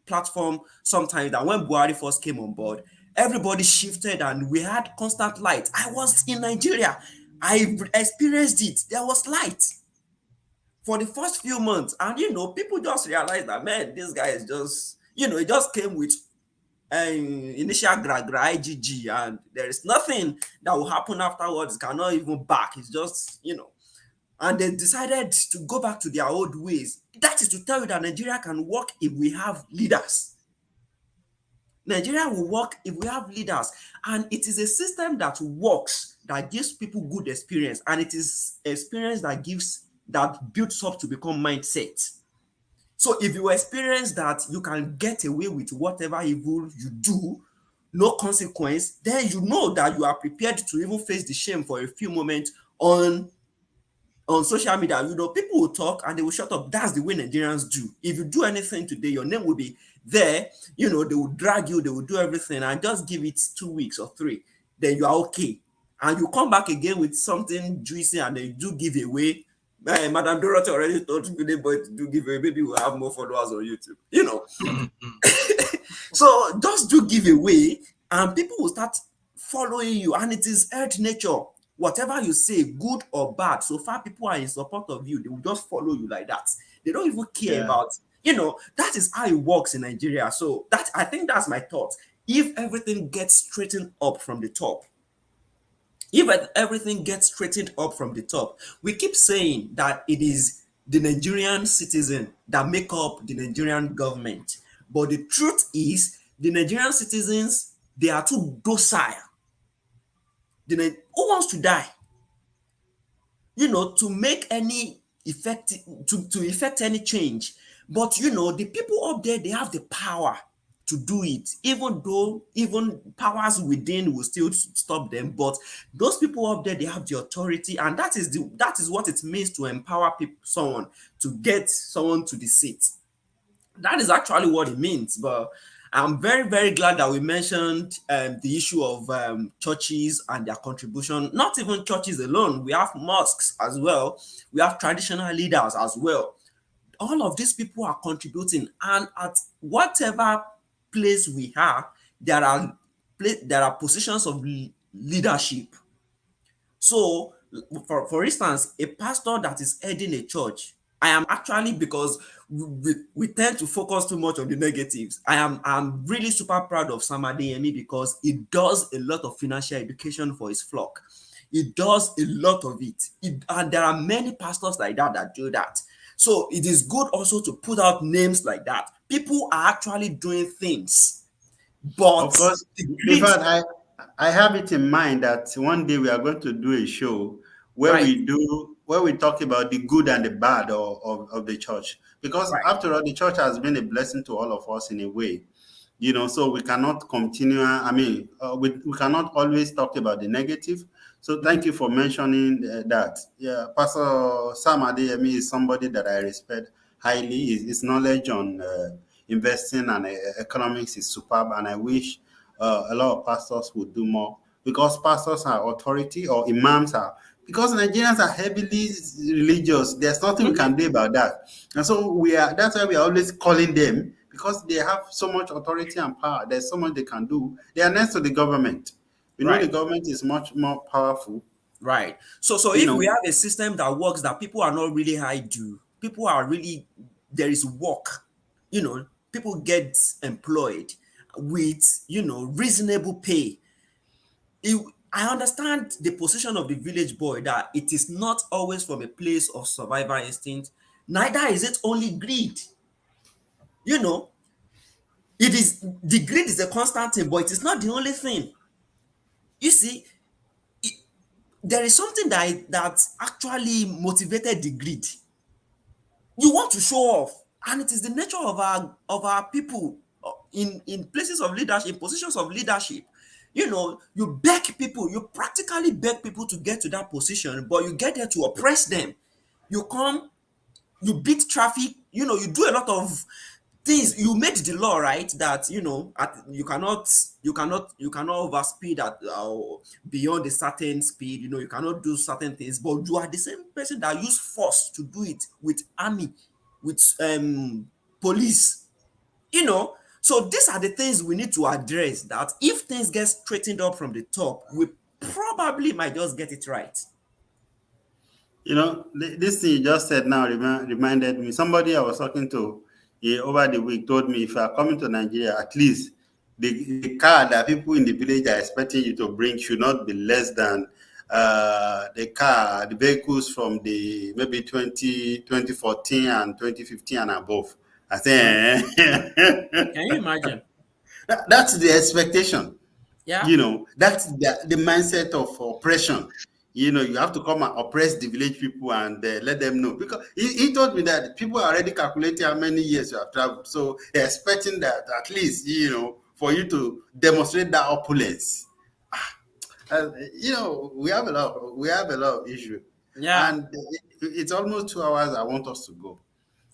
platform sometimes, that when Buhari first came on board, everybody shifted and we had constant light. I was in Nigeria. I experienced it. There was light for the first few months. And, people just realized that, man, this guy is just, it just came with initial gra IGG, and there is nothing that will happen afterwards. Cannot even back. It's just, and they decided to go back to their old ways. That is to tell you that Nigeria can work if we have leaders. Nigeria will work if we have leaders. And it is a system that works, that gives people good experience. And it is experience that builds up to become mindset. So if you experience that you can get away with whatever evil you do, no consequence, then you know that you are prepared to even face the shame for a few moments on social media. People will talk and they will shut up. That's the way Nigerians do. If you do anything today, your name will be there. They will drag you, they will do everything, and just give it 2 weeks or three. Then you are okay. And you come back again with something juicy and then you do give away. Madam Dorothy already told you, but to do giveaway, maybe we'll have more followers on YouTube. So just do giveaway and people will start following you, and it is earth nature. Whatever you say, good or bad, so far people are in support of you, they will just follow you like that. They don't even care Yeah. about, that is how it works in Nigeria. So I think that's my thought. If everything gets straightened up from the top, we keep saying that it is the Nigerian citizen that make up the Nigerian government. But the truth is, the Nigerian citizens, they are too docile. Who wants to die? To make any effect, to effect any change. But the people up there, they have the power to do it, even though even powers within will still stop them. But those people up there, they have the authority, and that is what it means to empower someone, to get someone to the seat. That is actually what it means. But I'm very, very glad that we mentioned the issue of churches and their contribution. Not even churches alone. We have mosques as well. We have traditional leaders as well. All of these people are contributing, and at whatever place we are, there are positions of leadership. So, for instance, a pastor that is heading a church, I am actually, because we tend to focus too much on the negatives. I'm really super proud of Sam Adeyemi because he does a lot of financial education for his flock. He does a lot of it. And there are many pastors like that do that. So it is good also to put out names like that. People are actually doing things, but Of course, the in greed, fact, I have it in mind that one day we are going to do a show right, where we talk about the good and the bad of the church. Because right, after all, the church has been a blessing to all of us in a way. So we cannot continue. I mean, we cannot always talk about the negative. So thank you for mentioning that. Yeah, Pastor Sam Adeyemi is somebody that I respect highly. His knowledge on investing and economics is superb, and I wish a lot of pastors would do more, because pastors are authority, or imams are. Because Nigerians are heavily religious, there's nothing we can do about that. And so that's why we are always calling them, because they have so much authority and power. There's so much they can do. They are next to the government. We know the right. government is much more powerful. Right. So You if we know, have a system that works, that people are not really high due, people are really, there is work, people get employed with, reasonable pay. I understand the position of the village boy, that it is not always from a place of survival instinct. Neither is it only greed. You know, the greed is a constant thing, but it is not the only thing. You see, there is something that actually motivated the greed. You want to show off, and it is the nature of our people in places of leadership, in positions of leadership. You beg people, you practically beg people to get to that position, but you get there to oppress them. You come, you beat traffic, you do a lot of things. You made the law, right, that you cannot overspeed at beyond a certain speed. You cannot do certain things, but you are the same person that use force to do it, with army, with police. So these are the things we need to address, that if things get straightened up from the top, we probably might just get it right. this thing you just said now reminded me. Somebody I was talking to over the week told me, if you are coming to Nigeria, at least the car that people in the village are expecting you to bring should not be less than the vehicles from the maybe 2014 and 2015 and above. I say, Can you imagine? that's the expectation. Yeah. That's the mindset of oppression. You have to come and oppress the village people and let them know, because he told me that people are already calculating how many years you have traveled, so they're expecting that at least for you to demonstrate that opulence. We have a lot of issue, Yeah. and it's almost 2 hours. I want us to go.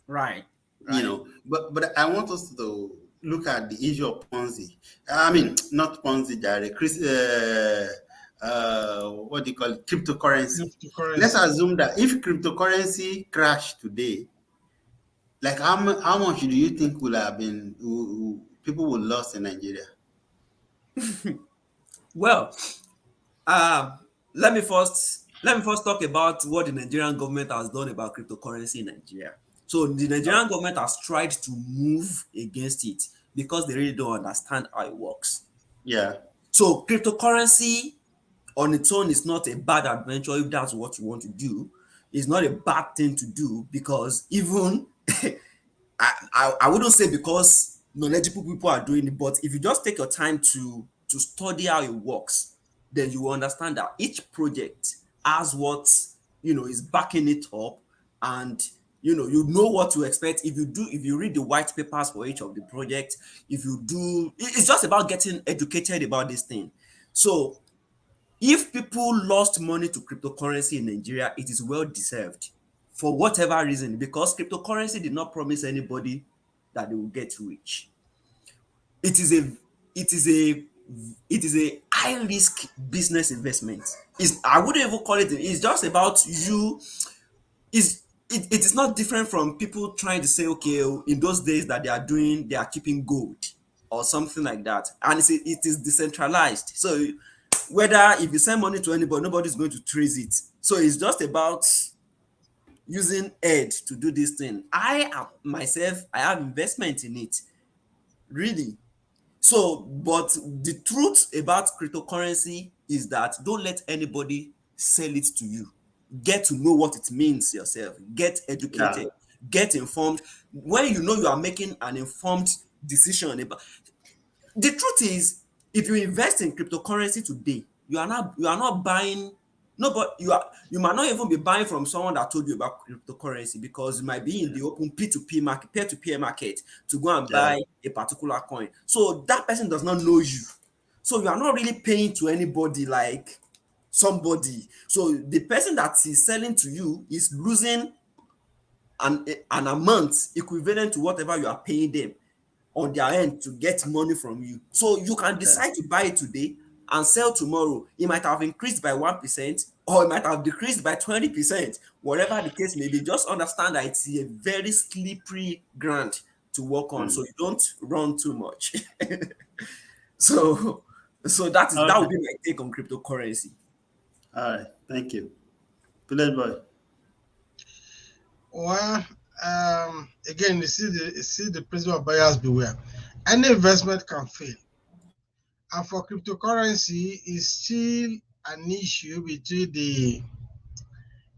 Right. you Right. know but I want us to look at the issue of Ponzi. I mean, not Ponzi, direct what do you call it, cryptocurrency. Let's Cryptocurrency. assume that if cryptocurrency crashed today, like how much do you think will have been people would lost in Nigeria? Well, um, let me first talk about what the Nigerian government has done about cryptocurrency in Nigeria. So the Nigerian government has tried to move against it because they really don't understand how it works. Yeah. So cryptocurrency on its own is not a bad adventure if that's what you want to do. It's not a bad thing to do because even I wouldn't say because knowledgeable people are doing it, but if you just take your time to study how it works, then you will understand that each project has what is backing it up, and you know what to expect if you read the white papers for each of the projects. If you do, it's just about getting educated about this thing. So if people lost money to cryptocurrency in Nigeria, it is well deserved for whatever reason, because cryptocurrency did not promise anybody that they will get rich. It is a it is a it is a high risk business investment. I wouldn't even call it. It's just about you. It is not different from people trying to say, okay, in those days that they are keeping gold or something like that, and it is decentralized. So whether if you send money to anybody, nobody's going to trace it. So it's just about using ed to do this thing. I have investment in it, really. So, but the truth about cryptocurrency is that don't let anybody sell it to you. Get to know what it means yourself. Get Yeah. educated. Get informed. When you know you are making an informed decision about, the truth is, if you invest in cryptocurrency today, you are not buying. No, but you might not even be buying from someone that told you about cryptocurrency, because you might be in the open P2P market, peer-to-peer market, to go and Yeah. buy a particular coin. So that person does not know you. So you are not really paying to anybody like somebody. So the person that is selling to you is losing an amount equivalent to whatever you are paying them on their end to get money from you. So you can Yeah. decide to buy it today and sell tomorrow. It might have increased by 1%, or it might have decreased by 20%. Whatever the case may be, just understand that it's a very slippery ground to work on. So Mm. you don't run too much. so that would Okay. be my take on cryptocurrency. All right. Thank you. Village boy. Well, again, you see the principle of buyers beware. Any investment can fail, and for cryptocurrency, is still an issue between the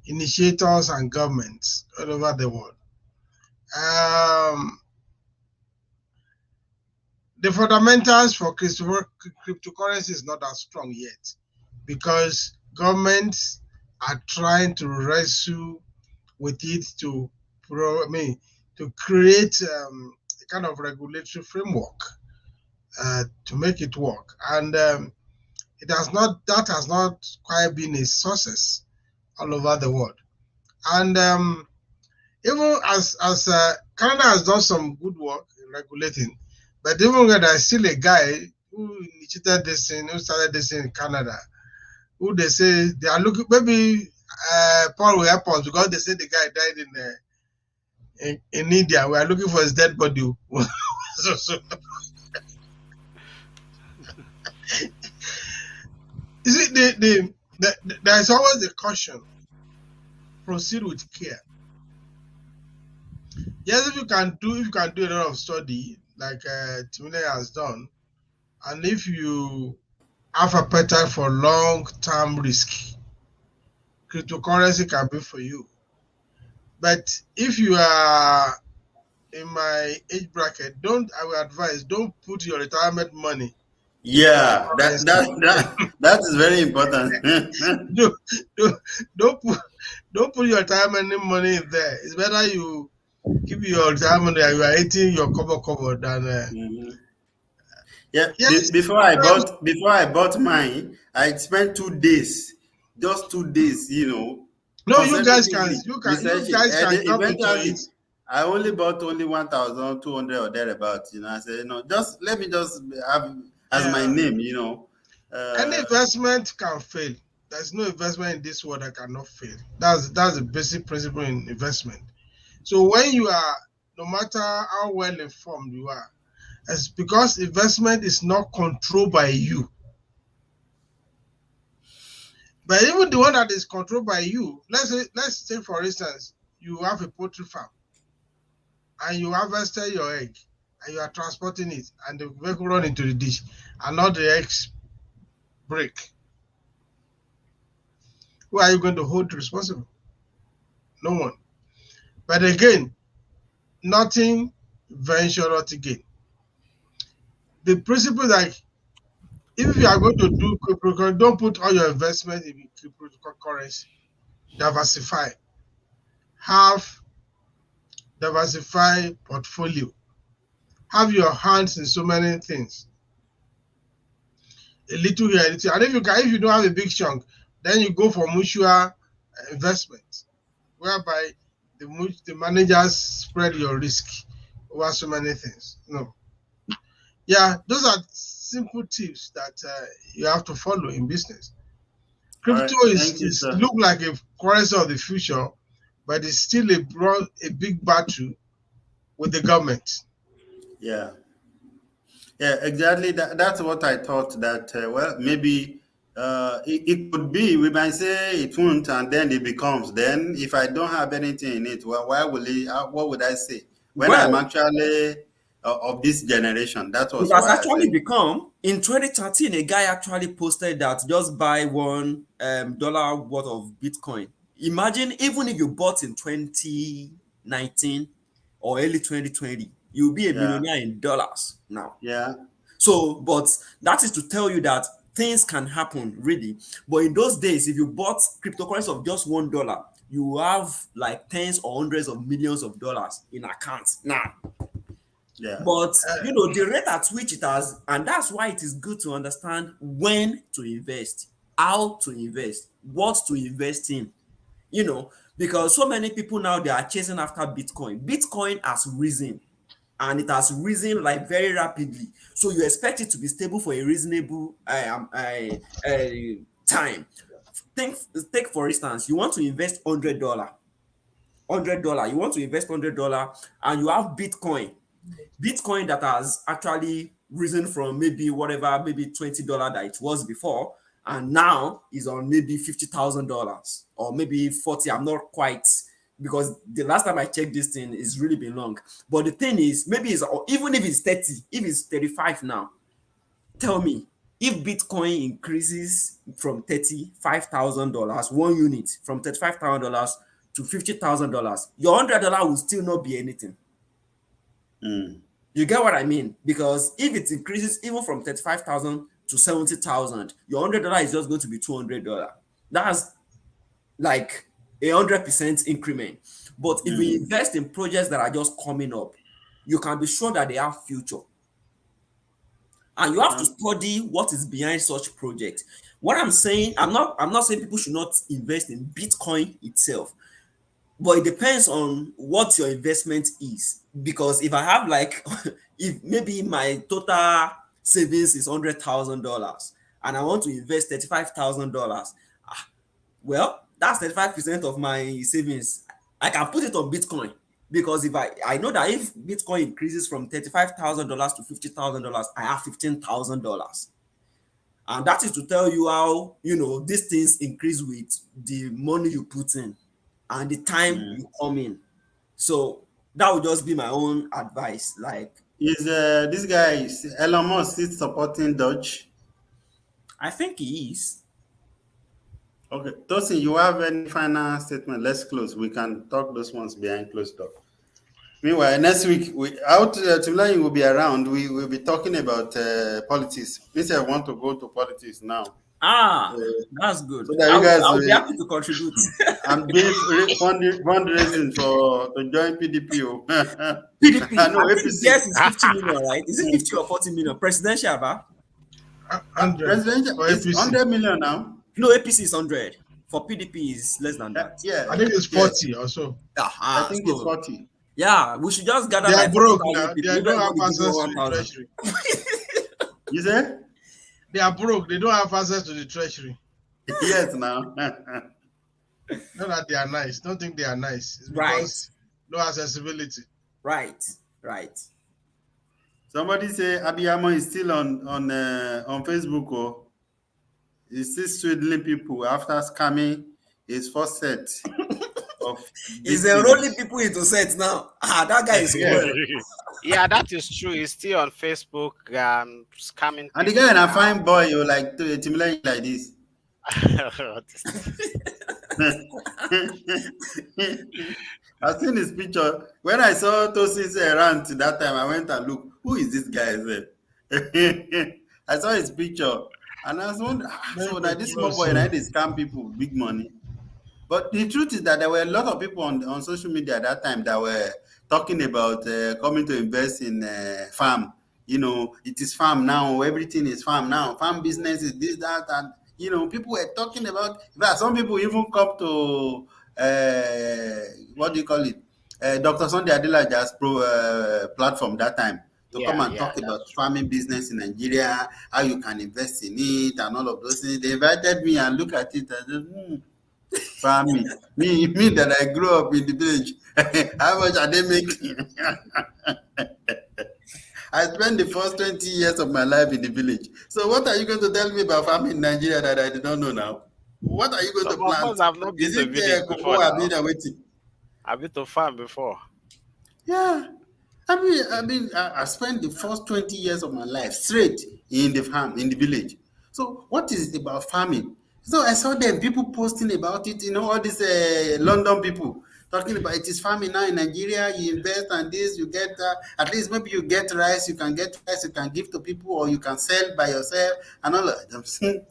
initiators and governments all over the world. Um, the fundamentals for cryptocurrency is not as strong yet, because governments are trying to wrestle with it to to create a kind of regulatory framework to make it work, and that has not quite been a success all over the world. And even as Canada has done some good work in regulating, but even when there's still a guy who initiated this thing, who started this in Canada, who they say they are looking, maybe Paul will help us, because they say the guy died in India. We are looking for his dead body. so you see, there's always a caution: proceed with care. Yes, if you can do a lot of study like Timine has done, and if you have appetite for long-term risk, cryptocurrency can be for you. But if you are in my age bracket, I will advise, don't put your retirement money in Yeah, that cryptocurrency. that that that is very important. don't, don't, don't put your retirement money in there. It's better you keep your retirement there. You are eating your cover than Mhm. Yeah, Yes, before I bought mine, I spent 2 days, just 2 days, no, consecutively you researching. guys And can come into it. eventually, I only bought only 1,200 or thereabouts. I said, no, just let me just have as my Yeah, name. any Uh, investment can fail. There's no investment in this world that cannot fail. That's the basic principle in investment. So when you are, no matter how well informed you are, it's because investment is not controlled by you. But even the one that is controlled by you, let's say for instance, you have a poultry farm and you harvested your egg and you are transporting it and the vehicle run into the dish and all the eggs break. Who are you going to hold responsible? No one. But again, nothing venture, nothing gain. The principle is like if you are going to do cryptocurrency, don't put all your investment in cryptocurrency. Diversify. Have diversify portfolio. Have your hands in so many things. A little here, a little. And if you don't have a big chunk, then you go for mutual investment, whereby the managers spread your risk over so many things. No. Yeah, those are simple tips that you have to follow in business. all Crypto right, thank you, is sir. look like a currency of the future, but it's still a big battle with the government. Yeah. Yeah, exactly. That's what I thought. That well, maybe it could be. We might say it won't, and then it becomes. Then, if I don't have anything in it, well, why will it? What would I say when I'm Well, actually of this generation? That it was has why I actually said, become in 2013. A guy actually posted that just buy $1 worth of Bitcoin. Imagine even if you bought in 2019 or early 2020, you'll be a yeah, millionaire in dollars now. yeah, So, but that is to tell you that things can happen really. But in those days, if you bought cryptocurrency of just $1, you have like tens or hundreds of millions of dollars in accounts now. yeah. But Uh, the rate at which it has, and that's why it is good to understand when to invest, how to invest, what to invest in, because so many people now they are chasing after Bitcoin. Bitcoin has risen and it has risen like very rapidly. So you expect it to be stable for a reasonable time. Think, take for instance, you want to invest $100. You want to invest $100 and you have Bitcoin that has actually risen from maybe whatever, maybe $20 that it was before, and now is on maybe $50,000 or maybe 40. I'm not quite, because the last time I checked this thing, it's really been long. But the thing is, maybe it's, or even if it's 30, if it's 35 now, tell me, if Bitcoin increases from $35,000, one unit from $35,000 to $50,000, your $100 will still not be anything. Mm. You get what I mean? Because if it increases even from 35,000 to 70,000, your $100 is just going to be $200. That's like 100% increment. But if we Mm. invest in projects that are just coming up, you can be sure that they have future. And you have to Uh, study what is behind such projects. What I'm saying, I'm not saying people should not invest in Bitcoin itself, but it depends on what your investment is. Because if I have like, if maybe my total savings is $100,000 and I want to invest $35,000, well, that's 35% of my savings. I can put it on Bitcoin, because if I know that if Bitcoin increases from $35,000 to $50,000, I have $15,000. And that is to tell you how, these things increase with the money you put in and the time mm. you come in. So that would just be my own advice. Like, Is this guy Elon Musk still supporting Dodge? I think he is. Okay, Tosin, you have any final statement? Let's close. We can talk those ones behind closed door. Meanwhile, next week, Timlani will be around. We will be talking about politics. Means I want to go to politics now. Ah, that's good. so that you guys, I'll be happy to contribute. I'm doing fundraising to join PDP. PDP, I know I think APC. yes is 50 million, right? Is it 50 or 40 million? Presidential, ba? 100 Presidential for is APC. 100 million now. No, APC is 100. For PDP is less than that. Yeah, I think it's yes. 40 or so. I think it's 40. Yeah, we should just gather They are like broke 40,000 now. people. They We don't don't have want to give access to them the 1,000. treasury. You say? They are broke. They don't have access to the treasury. Yes, now. Not that they are nice. Don't think they are nice. It's Right. because no accessibility. Right. Somebody say Abiyamo is still on Facebook. Oh, he's still swindling people after scamming his first set of He's victims. enrolling people into sets now. That guy is well. Yeah, that is true. He's still on Facebook, scamming. And the guy in a fine boy, you like Timlay like this. I've seen his picture. When I saw Tosi's rant that time, I went and looked. Who is this guy? I saw his picture, and I was wondering, so that this small boy and they scam people with big money. But the truth is that there were a lot of people on social media at that time that were talking about coming to invest in farm. You know, it is farm now. Everything is farm now. Farm business is this, that, and you know, people were talking about. In fact, some people even come to what do you call it? Dr. Sunday Adelaja's platform that time to come and talk about farming business in Nigeria, how you can invest in it, and all of those things. They invited me and look at it and farming. Me that I grew up in the village. How much are they making? I spent the first 20 years of my life in the village. So what are you going to tell me about farming in Nigeria that I don't know now? What are you going to plant? I've not been Is to it village cocoa before. waiting? I've been to farm before. Yeah. I spent the first 20 years of my life straight in the farm, in the village. So what is it about farming? So I saw them, people posting about it, you know, all these London people talking about it is farming now in Nigeria, you invest and this, you get, at least maybe you get rice, you can give to people or you can sell by yourself and all of them.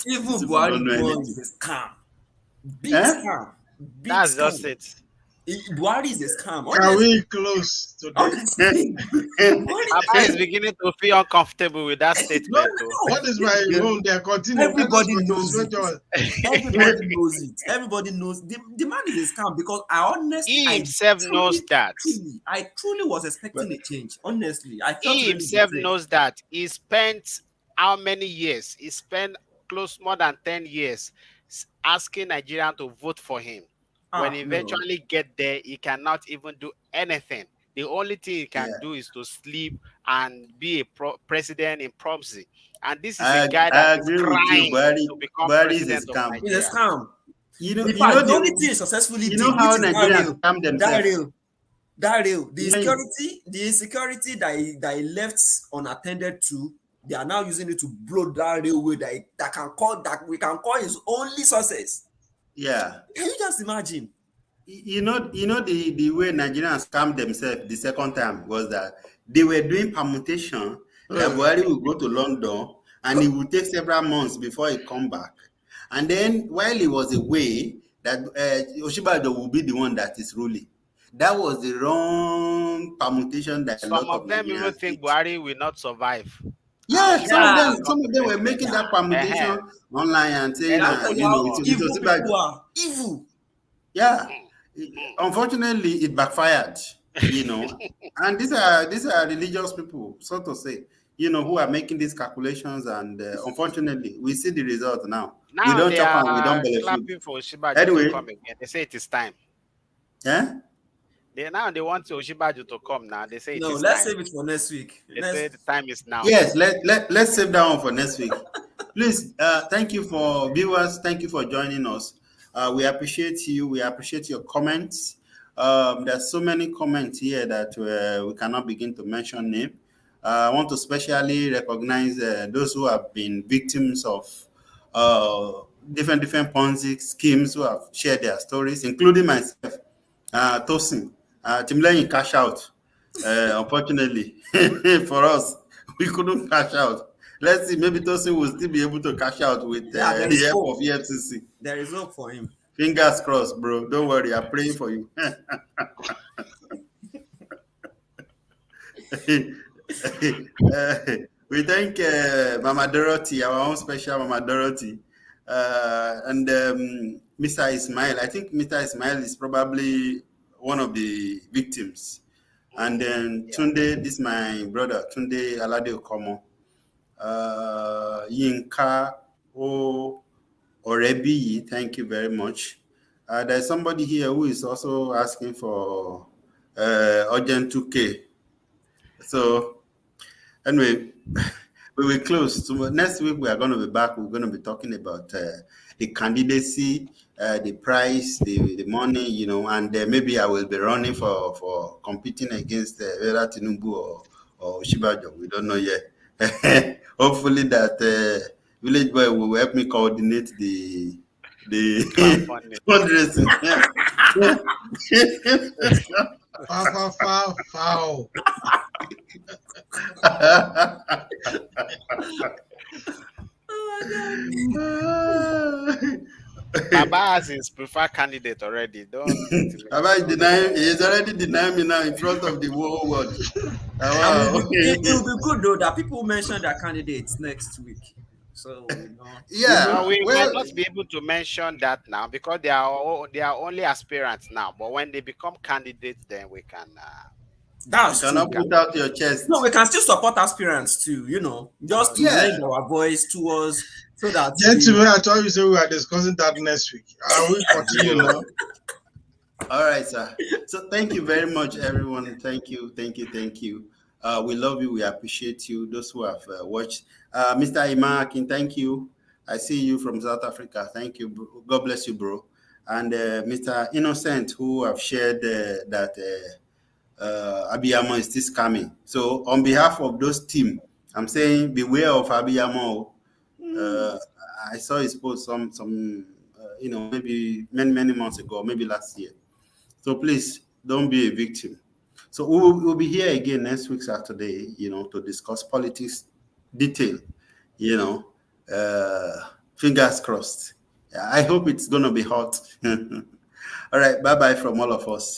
Even Buhari is a scam. Big scam. That's just it. Buhari is a scam. Can we close today? Papa is beginning to feel uncomfortable with that statement. What is my own? They continue. Everybody knows it. Everybody knows it. Everybody knows the man is a scam because he himself knows that. I truly was expecting a change. Honestly, he himself knows that. He spent how many years? He spent more than 10 years asking Nigerians to vote for him. When he eventually get there, he cannot even do anything. The only thing he can do is to sleep and be a president in Ponzi. And this is a guy that is trying to become president of Nigeria. He's a scam. The only thing successfully you know how Nigerians scam themselves. The insecurity that he left unattended to, they are now using it to blow that railway that we can call his only success. Yeah. Can you just imagine? You know the way Nigerians scammed themselves the second time was that they were doing permutation that Buhari will go to London and it will take several months before he come back. And then while he was away, that Oshibajo will be the one that is ruling. That was the wrong permutation that some of them even think Buhari will not survive. Yeah, some of them were making that permutation online and saying, evil people are evil. Yeah, unfortunately, it backfired. You know, and these are religious people, so to say. You know, who are making these calculations, and unfortunately, we see the result now. We don't chop and we don't benefit. For Oshibajo anyway, to come again. They say it is time. Yeah. They want Oshibajo to come now. They say let's time. Save it for next week. They say the time is now. Yes, let's save that one for next week. Please, thank you for viewers. Thank you for joining us. We appreciate you. We appreciate your comments. There's so many comments here that we cannot begin to mention name. I want to specially recognize those who have been victims of different Ponzi schemes, who have shared their stories, including myself, Tosin. Timlay cash out. Unfortunately, for us, we couldn't cash out. Let's see. Maybe Tosin will still be able to cash out with there the is help hope. of EFCC. There is hope for him. Fingers crossed, bro. Don't worry. I'm praying for you. We thank Mama Dorothy, our own special Mama Dorothy, and Mr. Ismail. I think Mr. Ismail is probably one of the victims. And then Tunde, this is my brother, Tunde Alade Okomo. Yinka Orebi, thank you very much. There's somebody here who is also asking for urgent 2K. So anyway, we will close. So next week we are going to be back. We're going to be talking about the candidacy, the price, the money, you know, and maybe I will be running for competing against either Tinubu or Shibajo. We don't know yet. Hopefully that Village Boy will help me coordinate the fundraising. Foul. Baba has his preferred candidate already. Don't. Baba is already denying me now in front of the whole world. Wow. It will be good though that people mention their candidates next week. So yeah, we might not be able to mention that now because they are only aspirants now. But when they become candidates, then we can. That's you cannot put out your chest. No, we can still support aspirants too, you know, just to lend our voice towards so that. Gentlemen, I thought you said we are discussing that next week. Are we continue now? All right, sir. So thank you very much, everyone. Thank you. We love you. We appreciate you. Those who have watched. Mr. Imakin, thank you. I see you from South Africa. Thank you. Bro. God bless you, bro. And Mr. Innocent, who have shared that Abiyamo is still scamming. So on behalf of those team, I'm saying beware of Abiyamo. I saw his post some maybe many months ago, maybe last year. So please don't be a victim. So we'll be here again next week Saturday, you know, to discuss politics detail, you know. Fingers crossed. I hope it's gonna be hot. All right, bye-bye from all of us.